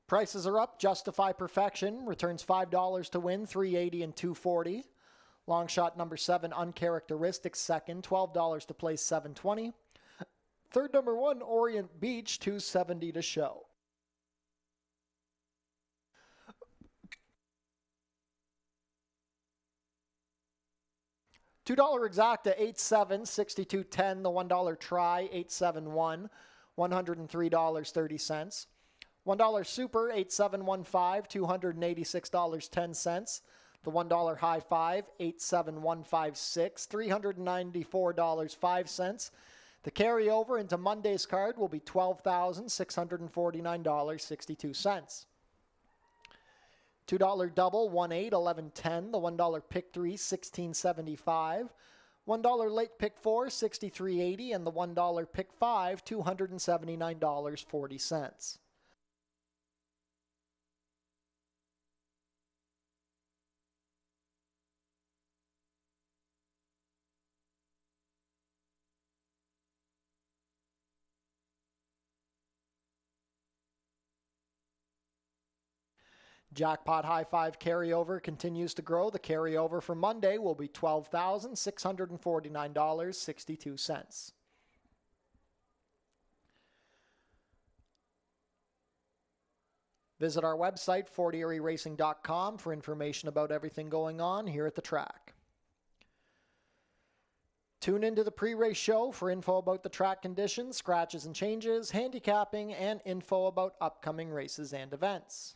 Prices are up. Justify Perfection returns $5 to win, $3.80 and $2.40. Long shot number 7, Uncharacteristic, second, $12 to place, $7.20. Third, number 1, Orient Beach, $2.70 to show. $2 exacta, 8-7, 62.10. The $1 try, 8-7-1, $103.30. $1 super, 8715, $286.10. The $1 high five, 87156, $394.05. The carryover into Monday's card will be $12,649.62. $2 double, 1-8, 11.10. The $1 pick 3, 16.75. $1 late pick 4, 63.80. And the $1 pick 5, $279.40. Jackpot High Five carryover continues to grow. The carryover for Monday will be $12,649.62. Visit our website, fortierieracing.com, for information about everything going on here at the track. Tune into the pre-race show for info about the track conditions, scratches and changes, handicapping, and info about upcoming races and events.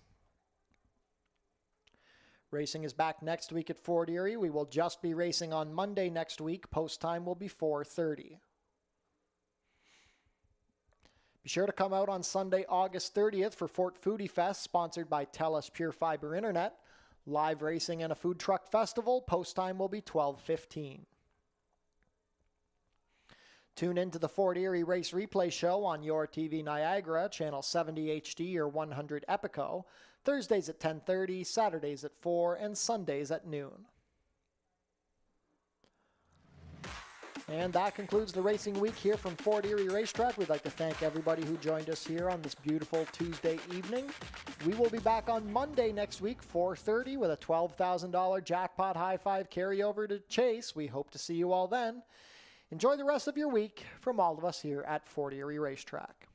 Racing is back next week at Fort Erie. We will just be racing on Monday next week. Post time will be 4:30. Be sure to come out on Sunday, August 30th for Fort Foodie Fest, sponsored by TELUS Pure Fiber Internet. Live racing and a food truck festival. Post time will be 12:15. Tune into the Fort Erie Race Replay Show on your TV Niagara, channel 70 HD or 100 Epico, Thursdays at 10:30, Saturdays at 4, and Sundays at noon. And that concludes the racing week here from Fort Erie Racetrack. We'd like to thank everybody who joined us here on this beautiful Tuesday evening. We will be back on Monday next week, 4:30, with a $12,000 jackpot high five carryover to chase. We hope to see you all then. Enjoy the rest of your week from all of us here at Fort Erie Racetrack.